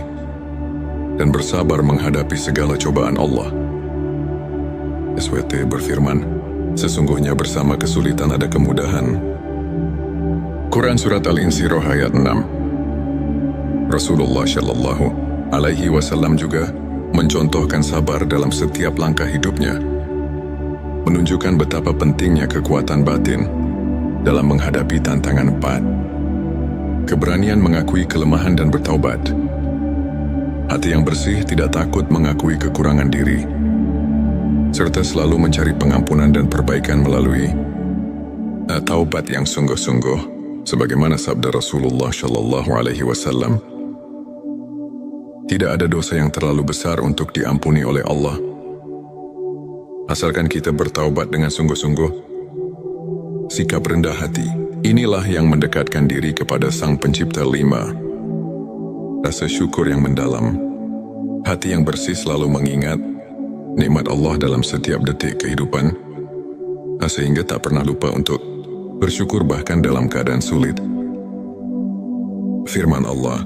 dan bersabar menghadapi segala cobaan Allah. SWT berfirman, sesungguhnya bersama kesulitan ada kemudahan. Quran Surat Al-Insyirah ayat 6. Rasulullah Shallallahu Alaihi Wasallam juga mencontohkan sabar dalam setiap langkah hidupnya, menunjukkan betapa pentingnya kekuatan batin dalam menghadapi tantangan 4. Keberanian mengakui kelemahan dan bertaubat. Hati yang bersih tidak takut mengakui kekurangan diri, serta selalu mencari pengampunan dan perbaikan melalui taubat yang sungguh-sungguh, sebagaimana sabda Rasulullah Shallallahu Alaihi Wasallam. Tidak ada dosa yang terlalu besar untuk diampuni oleh Allah, asalkan kita bertaubat dengan sungguh-sungguh. Sikap rendah hati, inilah yang mendekatkan diri kepada Sang Pencipta. 5. Rasa syukur yang mendalam. Hati yang bersih selalu mengingat nikmat Allah dalam setiap detik kehidupan, sehingga tak pernah lupa untuk bersyukur bahkan dalam keadaan sulit. Firman Allah,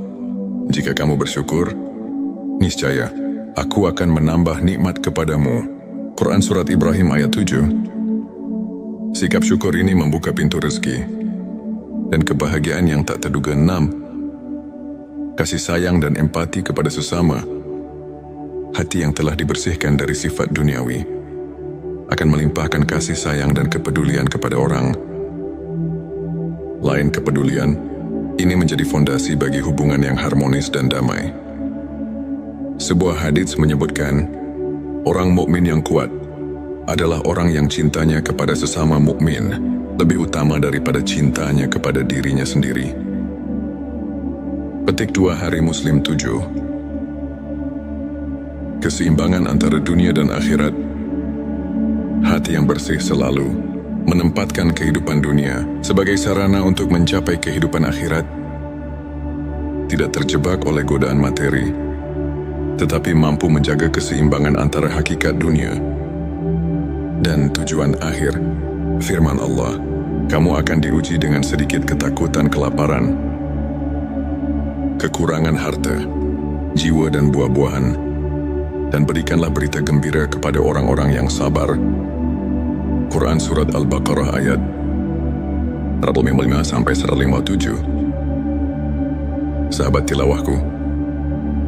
jika kamu bersyukur, niscaya aku akan menambah nikmat kepadamu. Quran Surat Ibrahim ayat 7. Sikap syukur ini membuka pintu rezeki dan kebahagiaan yang tak terduga. 6. Kasih sayang dan empati kepada sesama. Hati yang telah dibersihkan dari sifat duniawi akan melimpahkan kasih sayang dan kepedulian kepada orang lain. Kepedulian ini menjadi fondasi bagi hubungan yang harmonis dan damai. Sebuah hadits menyebutkan, orang mukmin yang kuat adalah orang yang cintanya kepada sesama mukmin lebih utama daripada cintanya kepada dirinya sendiri. Petik 2 Hari Muslim 7. Keseimbangan antara dunia dan akhirat. Hati yang bersih selalu menempatkan kehidupan dunia sebagai sarana untuk mencapai kehidupan akhirat. Tidak terjebak oleh godaan materi, tetapi mampu menjaga keseimbangan antara hakikat dunia dan tujuan akhir. Firman Allah, kamu akan diuji dengan sedikit ketakutan, kelaparan, kekurangan harta, jiwa dan buah-buahan, dan berikanlah berita gembira kepada orang-orang yang sabar. Quran Surat Al-Baqarah ayat 155-157. Sahabat tilawahku,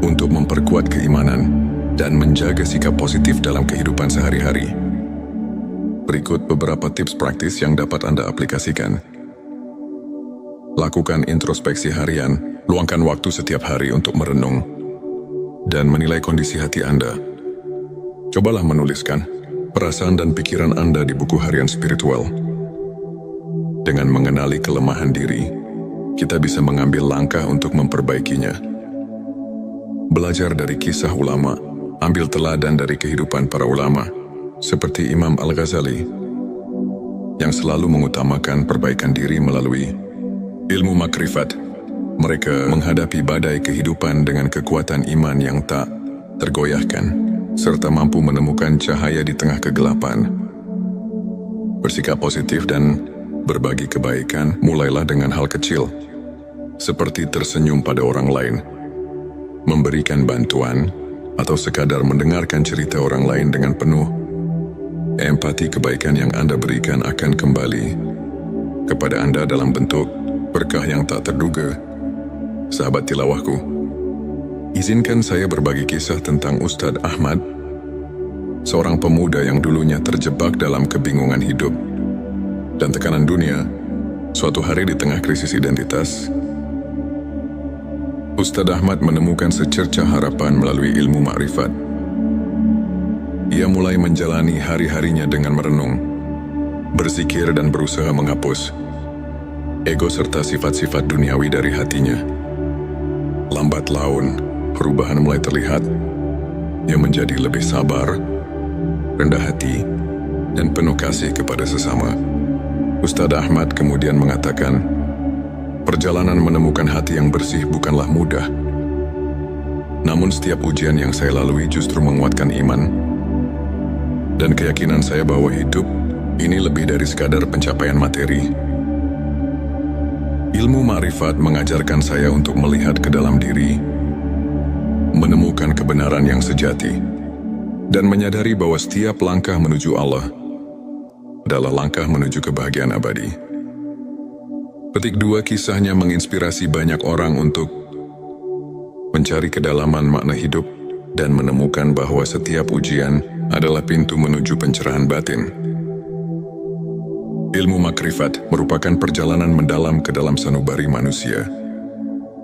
untuk memperkuat keimanan dan menjaga sikap positif dalam kehidupan sehari-hari, berikut beberapa tips praktis yang dapat Anda aplikasikan. Lakukan introspeksi harian. Luangkan waktu setiap hari untuk merenung dan menilai kondisi hati Anda. Cobalah menuliskan perasaan dan pikiran Anda di buku harian spiritual. Dengan mengenali kelemahan diri, kita bisa mengambil langkah untuk memperbaikinya. Belajar dari kisah ulama. Ambil teladan dari kehidupan para ulama, seperti Imam Al-Ghazali, yang selalu mengutamakan perbaikan diri melalui ilmu makrifat. Mereka menghadapi badai kehidupan dengan kekuatan iman yang tak tergoyahkan, serta mampu menemukan cahaya di tengah kegelapan. Bersikap positif dan berbagi kebaikan mulailah dengan hal kecil, seperti tersenyum pada orang lain, memberikan bantuan, atau sekadar mendengarkan cerita orang lain dengan penuh empati. Kebaikan yang Anda berikan akan kembali kepada Anda dalam bentuk berkah yang tak terduga. Sahabat tilawahku, izinkan saya berbagi kisah tentang Ustadz Ahmad, seorang pemuda yang dulunya terjebak dalam kebingungan hidup dan tekanan dunia. Suatu hari di tengah krisis identitas, Ustadz Ahmad menemukan secercah harapan melalui ilmu makrifat. Ia mulai menjalani hari-harinya dengan merenung, berzikir dan berusaha menghapus ego serta sifat-sifat duniawi dari hatinya. Lambat laun, perubahan mulai terlihat. Ia menjadi lebih sabar, rendah hati, dan penuh kasih kepada sesama. Ustadz Ahmad kemudian mengatakan, perjalanan menemukan hati yang bersih bukanlah mudah. Namun setiap ujian yang saya lalui justru menguatkan iman dan keyakinan saya bahwa hidup ini lebih dari sekadar pencapaian materi. Ilmu makrifat mengajarkan saya untuk melihat ke dalam diri, menemukan kebenaran yang sejati, dan menyadari bahwa setiap langkah menuju Allah adalah langkah menuju kebahagiaan abadi. Petik 2. Kisahnya menginspirasi banyak orang untuk mencari kedalaman makna hidup dan menemukan bahwa setiap ujian adalah pintu menuju pencerahan batin. Ilmu makrifat merupakan perjalanan mendalam ke dalam sanubari manusia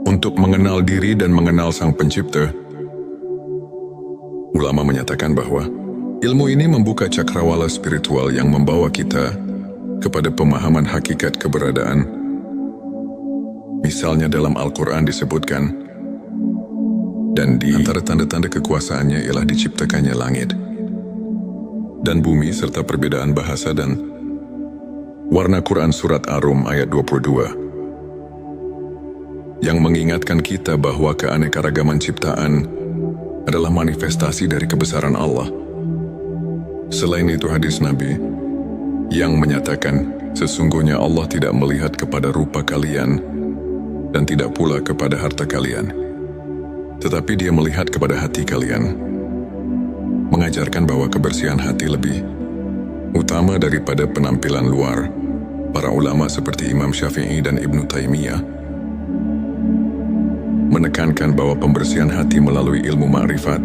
untuk mengenal diri dan mengenal Sang Pencipta. Ulama menyatakan bahwa ilmu ini membuka cakrawala spiritual yang membawa kita kepada pemahaman hakikat keberadaan. Misalnya dalam Al-Quran disebutkan, dan di antara tanda-tanda kekuasaannya ialah diciptakannya langit dan bumi serta perbedaan bahasa dan warna. Quran Surat Ar-Rum ayat 22, yang mengingatkan kita bahwa keanekaragaman ciptaan adalah manifestasi dari kebesaran Allah. Selain itu hadis Nabi yang menyatakan, sesungguhnya Allah tidak melihat kepada rupa kalian dan tidak pula kepada harta kalian, tetapi Dia melihat kepada hati kalian, mengajarkan bahwa kebersihan hati lebih Utama daripada penampilan luar, para ulama seperti Imam Syafi'i dan Ibnu Taimiyah menekankan bahwa pembersihan hati melalui ilmu ma'rifat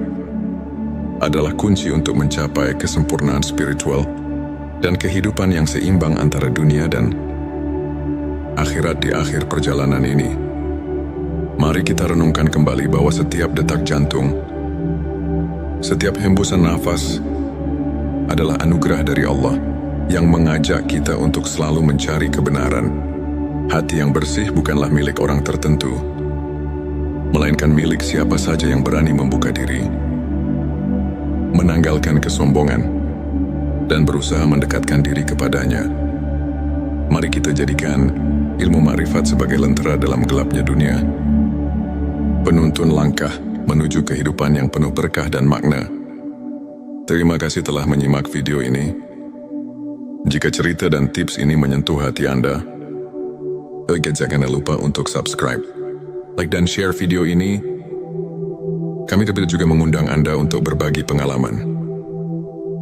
adalah kunci untuk mencapai kesempurnaan spiritual dan kehidupan yang seimbang antara dunia dan akhirat di akhir perjalanan ini. Mari kita renungkan kembali bahwa setiap detak jantung, setiap hembusan nafas adalah anugerah dari Allah yang mengajak kita untuk selalu mencari kebenaran. Hati yang bersih bukanlah milik orang tertentu, melainkan milik siapa saja yang berani membuka diri, menanggalkan kesombongan, dan berusaha mendekatkan diri kepadanya. Mari kita jadikan ilmu ma'rifat sebagai lentera dalam gelapnya dunia, penuntun langkah menuju kehidupan yang penuh berkah dan makna. Terima kasih telah menyimak video ini. Jika cerita dan tips ini menyentuh hati Anda, jangan lupa untuk subscribe, like dan share video ini. Kami juga mengundang Anda untuk berbagi pengalaman,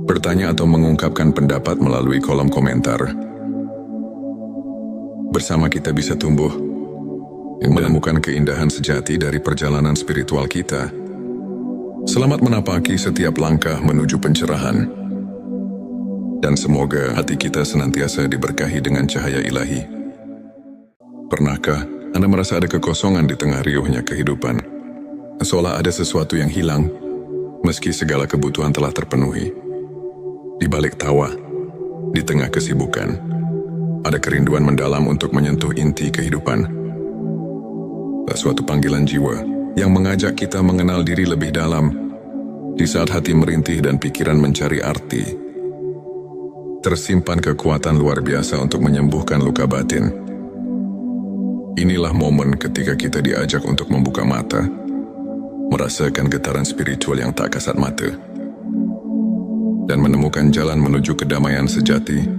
bertanya atau mengungkapkan pendapat melalui kolom komentar. Bersama kita bisa tumbuh menemukan keindahan sejati dari perjalanan spiritual kita. Selamat menapaki setiap langkah menuju pencerahan. Dan semoga hati kita senantiasa diberkahi dengan cahaya ilahi. Pernahkah Anda merasa ada kekosongan di tengah riuhnya kehidupan? Seolah ada sesuatu yang hilang, meski segala kebutuhan telah terpenuhi. Di balik tawa, di tengah kesibukan, ada kerinduan mendalam untuk menyentuh inti kehidupan. Suatu panggilan jiwa yang mengajak kita mengenal diri lebih dalam. Di saat hati merintih dan pikiran mencari arti, tersimpan kekuatan luar biasa untuk menyembuhkan luka batin. Inilah momen ketika kita diajak untuk membuka mata, merasakan getaran spiritual yang tak kasat mata, dan menemukan jalan menuju kedamaian sejati.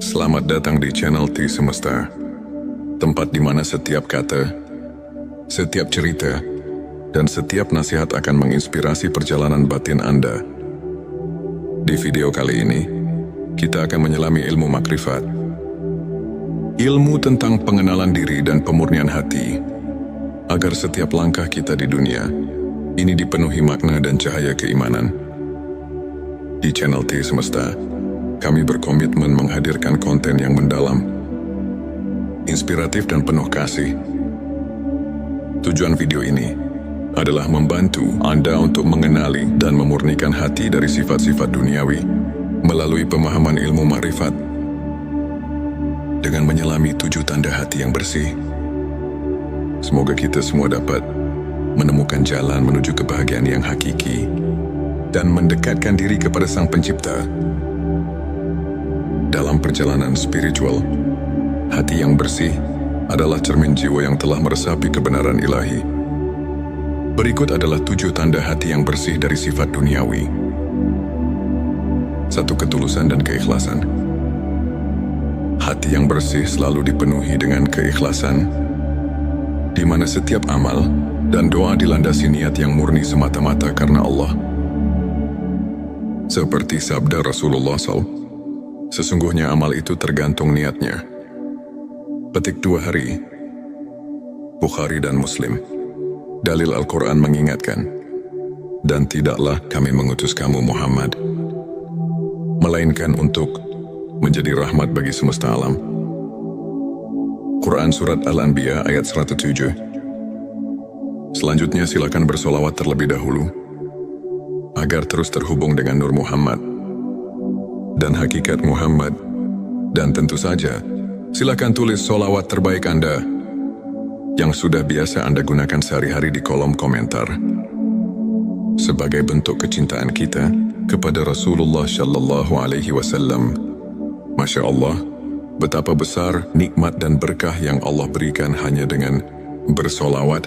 Selamat datang di channel T Semesta, tempat di mana setiap kata, setiap cerita, dan setiap nasihat akan menginspirasi perjalanan batin Anda. Di video kali ini, kita akan menyelami ilmu makrifat. Ilmu tentang pengenalan diri dan pemurnian hati, agar setiap langkah kita di dunia ini dipenuhi makna dan cahaya keimanan. Di channel T Semesta, kami berkomitmen menghadirkan konten yang mendalam, inspiratif dan penuh kasih. Tujuan video ini adalah membantu Anda untuk mengenali dan memurnikan hati dari sifat-sifat duniawi melalui pemahaman ilmu ma'rifat. Dengan menyelami 7 tanda hati yang bersih, semoga kita semua dapat menemukan jalan menuju kebahagiaan yang hakiki dan mendekatkan diri kepada Sang Pencipta. Dalam perjalanan spiritual, hati yang bersih adalah cermin jiwa yang telah meresapi kebenaran ilahi. Berikut adalah 7 tanda hati yang bersih dari sifat duniawi. 1. Ketulusan dan keikhlasan. Hati yang bersih selalu dipenuhi dengan keikhlasan, di mana setiap amal dan doa dilandasi niat yang murni semata-mata karena Allah. Seperti sabda Rasulullah SAW, sesungguhnya amal itu tergantung niatnya. Petik 2 hari. Bukhari dan Muslim. Dalil Al-Quran mengingatkan, dan tidaklah kami mengutus kamu Muhammad, melainkan untuk menjadi rahmat bagi semesta alam. Quran Surat Al-Anbiya ayat 107. Selanjutnya silakan bersolawat terlebih dahulu, agar terus terhubung dengan Nur Muhammad dan hakikat Muhammad. Dan tentu saja, silakan tulis solawat terbaik Anda yang sudah biasa Anda gunakan sehari-hari di kolom komentar, sebagai bentuk kecintaan kita kepada Rasulullah Shallallahu Alaihi Wasallam. Masya Allah, betapa besar nikmat dan berkah yang Allah berikan hanya dengan bersolawat.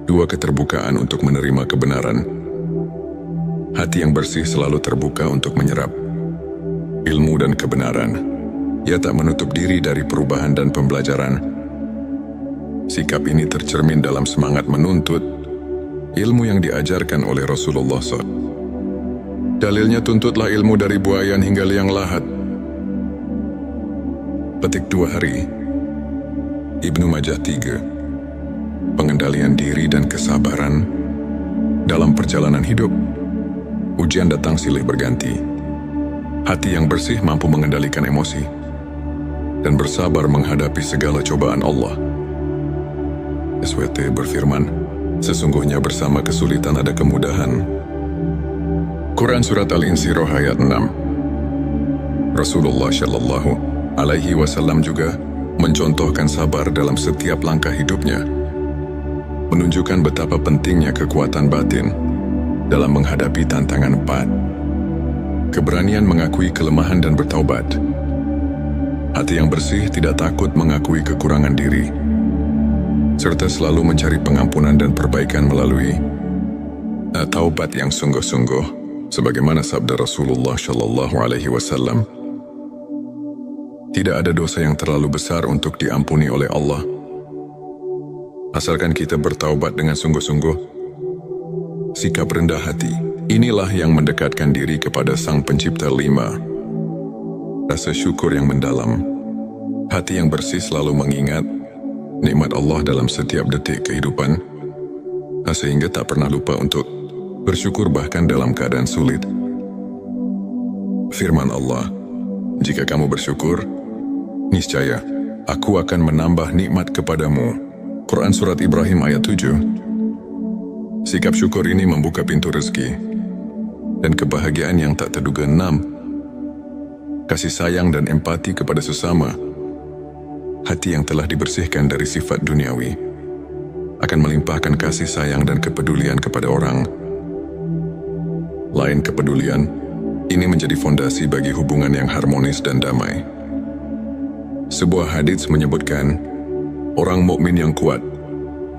2. Keterbukaan untuk menerima kebenaran. Hati yang bersih selalu terbuka untuk menyerap ilmu dan kebenaran. Ia tak menutup diri dari perubahan dan pembelajaran. Sikap ini tercermin dalam semangat menuntut ilmu yang diajarkan oleh Rasulullah SAW. Dalilnya tuntutlah ilmu dari buayan hingga liang lahat. Petik 2 hari. Ibnu Majah 3. Pengendalian diri dan kesabaran dalam perjalanan hidup. Ujian datang silih berganti. Hati yang bersih mampu mengendalikan emosi dan bersabar menghadapi segala cobaan Allah. SWT berfirman, sesungguhnya bersama kesulitan ada kemudahan. Quran Surat Al-Insyirah ayat 6. Rasulullah Shallallahu Alaihi Wasallam juga mencontohkan sabar dalam setiap langkah hidupnya, menunjukkan betapa pentingnya kekuatan batin dalam menghadapi tantangan empat. Keberanian mengakui kelemahan dan bertaubat. Hati yang bersih tidak takut mengakui kekurangan diri, serta selalu mencari pengampunan dan perbaikan melalui taubat yang sungguh-sungguh. Sebagaimana sabda Rasulullah Shallallahu Alaihi Wasallam, tidak ada dosa yang terlalu besar untuk diampuni oleh Allah, asalkan kita bertaubat dengan sungguh-sungguh. Sikap rendah hati, inilah yang mendekatkan diri kepada Sang Pencipta. 5. Rasa syukur yang mendalam. Hati yang bersih selalu mengingat nikmat Allah dalam setiap detik kehidupan, sehingga tak pernah lupa untuk bersyukur bahkan dalam keadaan sulit. Firman Allah, jika kamu bersyukur, niscaya aku akan menambah nikmat kepadamu. Quran Surat Ibrahim ayat 7. Sikap syukur ini membuka pintu rezeki dan kebahagiaan yang tak terduga. 6. Kasih sayang dan empati kepada sesama. Hati yang telah dibersihkan dari sifat duniawi akan melimpahkan kasih sayang dan kepedulian kepada orang lain. Kepedulian ini menjadi fondasi bagi hubungan yang harmonis dan damai. Sebuah hadits menyebutkan, orang mukmin yang kuat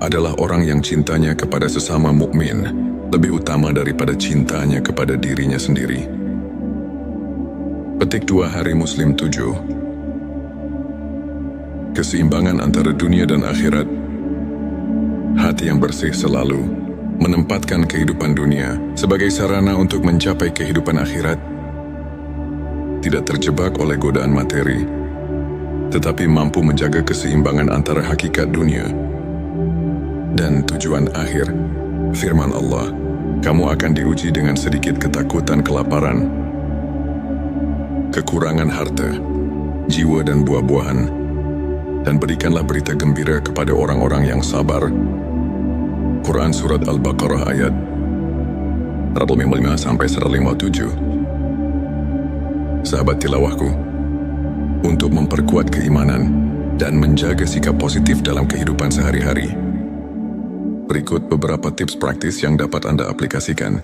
adalah orang yang cintanya kepada sesama mukmin lebih utama daripada cintanya kepada dirinya sendiri. Petik 2 hari Muslim 7. Keseimbangan antara dunia dan akhirat. Hati yang bersih selalu menempatkan kehidupan dunia sebagai sarana untuk mencapai kehidupan akhirat. Tidak terjebak oleh godaan materi, tetapi mampu menjaga keseimbangan antara hakikat dunia dan tujuan akhir. Firman Allah, kamu akan diuji dengan sedikit ketakutan, kelaparan, kekurangan harta, jiwa dan buah-buahan, dan berikanlah berita gembira kepada orang-orang yang sabar. Quran Surat Al-Baqarah ayat 155-157. Sahabat tilawahku, untuk memperkuat keimanan dan menjaga sikap positif dalam kehidupan sehari-hari, berikut beberapa tips praktis yang dapat Anda aplikasikan.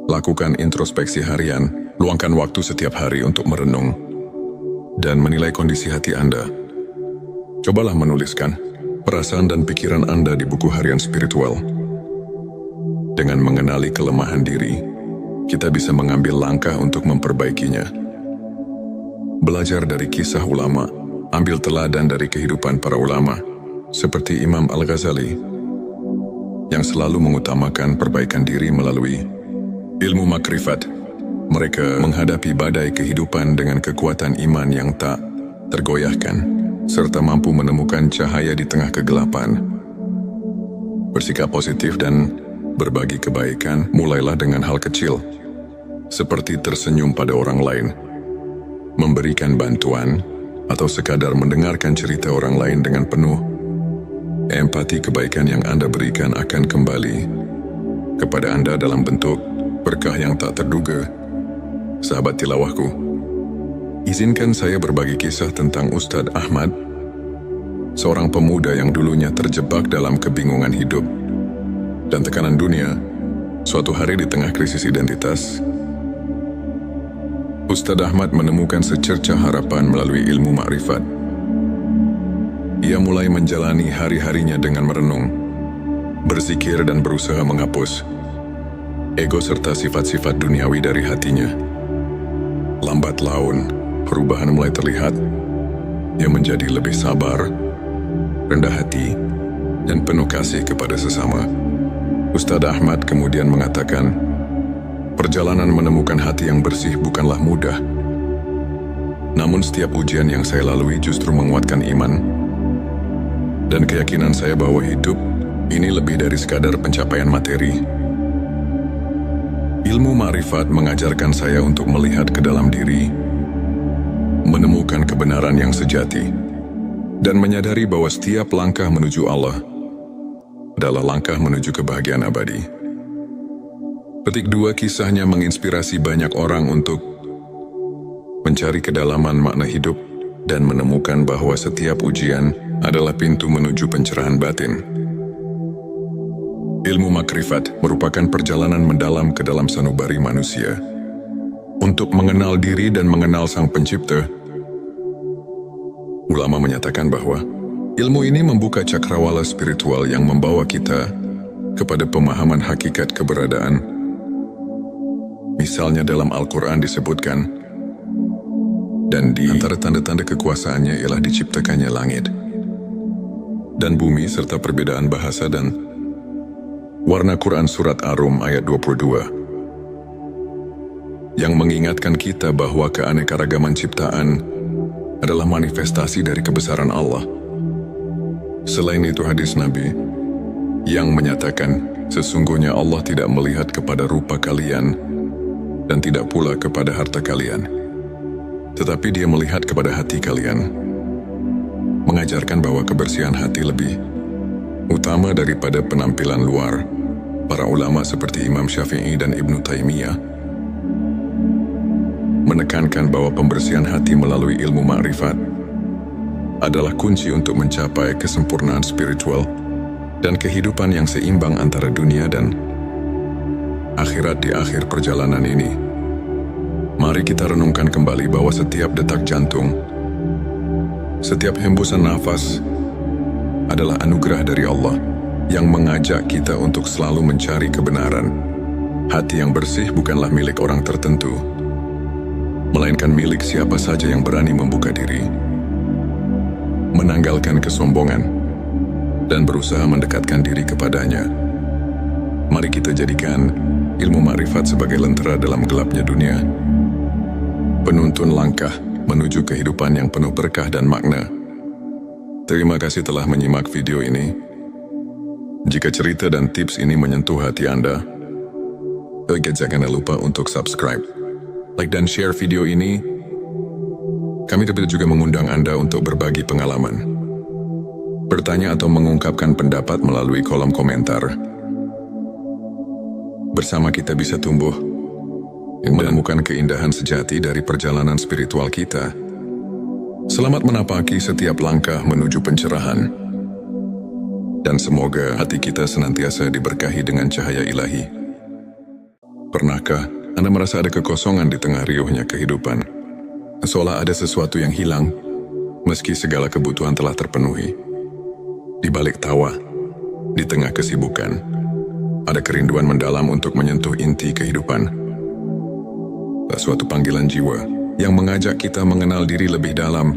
Lakukan introspeksi harian, luangkan waktu setiap hari untuk merenung dan menilai kondisi hati Anda. Cobalah menuliskan perasaan dan pikiran Anda di buku harian spiritual. Dengan mengenali kelemahan diri, kita bisa mengambil langkah untuk memperbaikinya. Belajar dari kisah ulama, ambil teladan dari kehidupan para ulama, seperti Imam Al-Ghazali, yang selalu mengutamakan perbaikan diri melalui ilmu makrifat. Mereka menghadapi badai kehidupan dengan kekuatan iman yang tak tergoyahkan, serta mampu menemukan cahaya di tengah kegelapan. Bersikap positif dan berbagi kebaikan mulailah dengan hal kecil, seperti tersenyum pada orang lain, memberikan bantuan, atau sekadar mendengarkan cerita orang lain dengan penuh empati. Kebaikan yang Anda berikan akan kembali kepada Anda dalam bentuk berkah yang tak terduga. Sahabat tilawahku, izinkan saya berbagi kisah tentang Ustadz Ahmad, seorang pemuda yang dulunya terjebak dalam kebingungan hidup dan tekanan dunia. Suatu hari di tengah krisis identitas, Ustadz Ahmad menemukan secercah harapan melalui ilmu makrifat. Ia mulai menjalani hari-harinya dengan merenung, berzikir dan berusaha menghapus ego serta sifat-sifat duniawi dari hatinya. Lambat laun, perubahan mulai terlihat. Ia menjadi lebih sabar, rendah hati, dan penuh kasih kepada sesama. Ustadz Ahmad kemudian mengatakan, Perjalanan menemukan hati yang bersih bukanlah mudah. Namun setiap ujian yang saya lalui justru menguatkan iman dan keyakinan saya bahwa hidup ini lebih dari sekadar pencapaian materi. Ilmu ma'rifat mengajarkan saya untuk melihat ke dalam diri, menemukan kebenaran yang sejati, dan menyadari bahwa setiap langkah menuju Allah adalah langkah menuju kebahagiaan abadi. Petik 2 kisahnya menginspirasi banyak orang untuk mencari kedalaman makna hidup dan menemukan bahwa setiap ujian adalah pintu menuju pencerahan batin. Ilmu makrifat merupakan perjalanan mendalam ke dalam sanubari manusia untuk mengenal diri dan mengenal Sang Pencipta. Ulama menyatakan bahwa ilmu ini membuka cakrawala spiritual yang membawa kita kepada pemahaman hakikat keberadaan. Misalnya dalam Al-Quran disebutkan, dan di antara tanda-tanda kekuasaannya ialah diciptakannya langit dan bumi serta perbedaan bahasa dan warna. Quran Surat Ar-Rum ayat 22 yang mengingatkan kita bahwa keanekaragaman ciptaan adalah manifestasi dari kebesaran Allah. Selain itu hadis Nabi yang menyatakan sesungguhnya Allah tidak melihat kepada rupa kalian dan tidak pula kepada harta kalian, tetapi Dia melihat kepada hati kalian, mengajarkan bahwa kebersihan hati lebih utama daripada penampilan luar. Para ulama seperti Imam Syafi'i dan Ibnu Taimiyah menekankan bahwa pembersihan hati melalui ilmu ma'rifat adalah kunci untuk mencapai kesempurnaan spiritual dan kehidupan yang seimbang antara dunia dan akhirat. Di akhir perjalanan ini, mari kita renungkan kembali bahwa setiap detak jantung, setiap hembusan nafas adalah anugerah dari Allah yang mengajak kita untuk selalu mencari kebenaran. Hati yang bersih bukanlah milik orang tertentu, melainkan milik siapa saja yang berani membuka diri, menanggalkan kesombongan, dan berusaha mendekatkan diri kepadanya. Mari kita jadikan ilmu ma'rifat sebagai lentera dalam gelapnya dunia, penuntun langkah menuju kehidupan yang penuh berkah dan makna. Terima kasih telah menyimak video ini. Jika cerita dan tips ini menyentuh hati Anda, jangan lupa untuk subscribe, like dan share video ini. Kami juga mengundang Anda untuk berbagi pengalaman, bertanya atau mengungkapkan pendapat melalui kolom komentar. Bersama kita bisa tumbuh dan menemukan keindahan sejati dari perjalanan spiritual kita. Selamat menapaki setiap langkah menuju pencerahan, dan semoga hati kita senantiasa diberkahi dengan cahaya ilahi. Pernahkah Anda merasa ada kekosongan di tengah riuhnya kehidupan? Seolah ada sesuatu yang hilang, meski segala kebutuhan telah terpenuhi. Di balik tawa, di tengah kesibukan, ada kerinduan mendalam untuk menyentuh inti kehidupan. Suatu panggilan jiwa yang mengajak kita mengenal diri lebih dalam.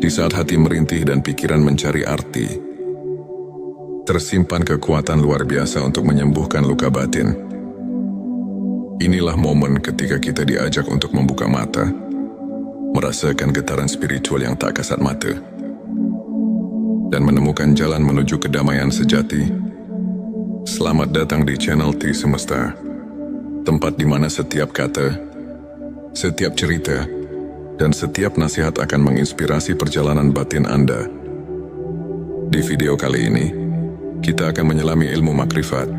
Di saat hati merintih dan pikiran mencari arti, tersimpan kekuatan luar biasa untuk menyembuhkan luka batin. Inilah momen ketika kita diajak untuk membuka mata, merasakan getaran spiritual yang tak kasat mata, dan menemukan jalan menuju kedamaian sejati. Selamat datang di channel T Semesta, tempat di mana setiap kata, setiap cerita, dan setiap nasihat akan menginspirasi perjalanan batin Anda. Di video kali ini, kita akan menyelami ilmu makrifat,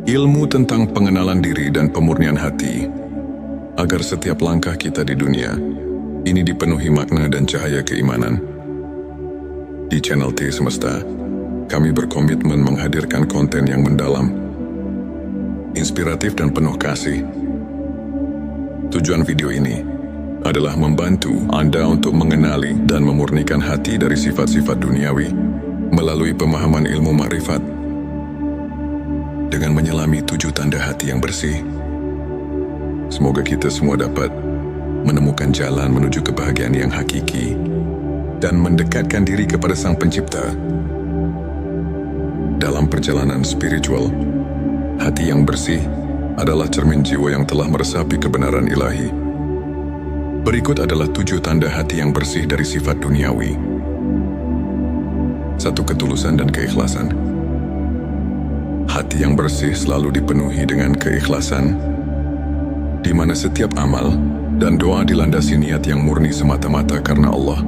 ilmu tentang pengenalan diri dan pemurnian hati, agar setiap langkah kita di dunia ini dipenuhi makna dan cahaya keimanan. Di channel T Semesta, kami berkomitmen menghadirkan konten yang mendalam, inspiratif dan penuh kasih. Tujuan video ini adalah membantu Anda untuk mengenali dan memurnikan hati dari sifat-sifat duniawi melalui pemahaman ilmu ma'rifat. Dengan menyelami 7 tanda hati yang bersih, semoga kita semua dapat menemukan jalan menuju kebahagiaan yang hakiki dan mendekatkan diri kepada Sang Pencipta. Dalam perjalanan spiritual, hati yang bersih adalah cermin jiwa yang telah meresapi kebenaran ilahi. Berikut adalah 7 tanda hati yang bersih dari sifat duniawi. 1. Ketulusan dan keikhlasan. Hati yang bersih selalu dipenuhi dengan keikhlasan, di mana setiap amal dan doa dilandasi niat yang murni semata-mata karena Allah.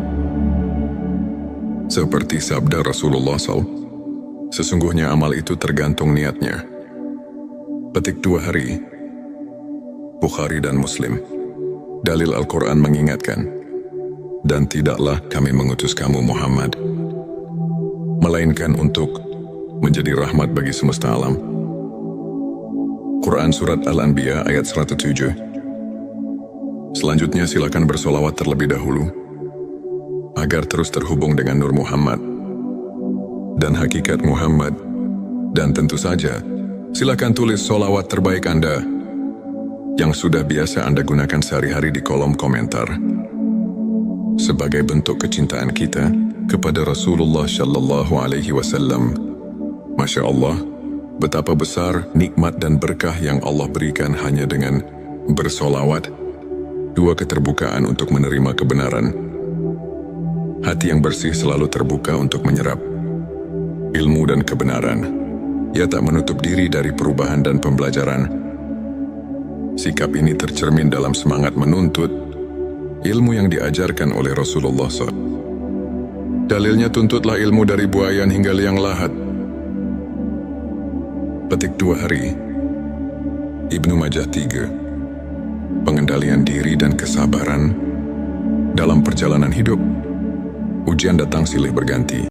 Seperti sabda Rasulullah SAW, sesungguhnya amal itu tergantung niatnya. Petik 2 hari. Bukhari dan Muslim. Dalil Al-Quran mengingatkan, dan tidaklah kami mengutus kamu Muhammad, melainkan untuk menjadi rahmat bagi semesta alam. Quran Surat Al-Anbiya ayat 107. Selanjutnya silakan bersolawat terlebih dahulu, agar terus terhubung dengan Nur Muhammad dan hakikat Muhammad. Dan tentu saja, silakan tulis solawat terbaik Anda yang sudah biasa Anda gunakan sehari-hari di kolom komentar, sebagai bentuk kecintaan kita kepada Rasulullah Shallallahu Alaihi Wasallam. Masya Allah, betapa besar nikmat dan berkah yang Allah berikan hanya dengan bersolawat. 2. Keterbukaan untuk menerima kebenaran. Hati yang bersih selalu terbuka untuk menyerap ilmu dan kebenaran. Ia tak menutup diri dari perubahan dan pembelajaran. Sikap ini tercermin dalam semangat menuntut ilmu yang diajarkan oleh Rasulullah SAW. Dalilnya, tuntutlah ilmu dari buayan hingga liang lahat. Petik 2 hari. Ibnu Majah 3. Pengendalian diri dan kesabaran dalam perjalanan hidup. Ujian datang silih berganti.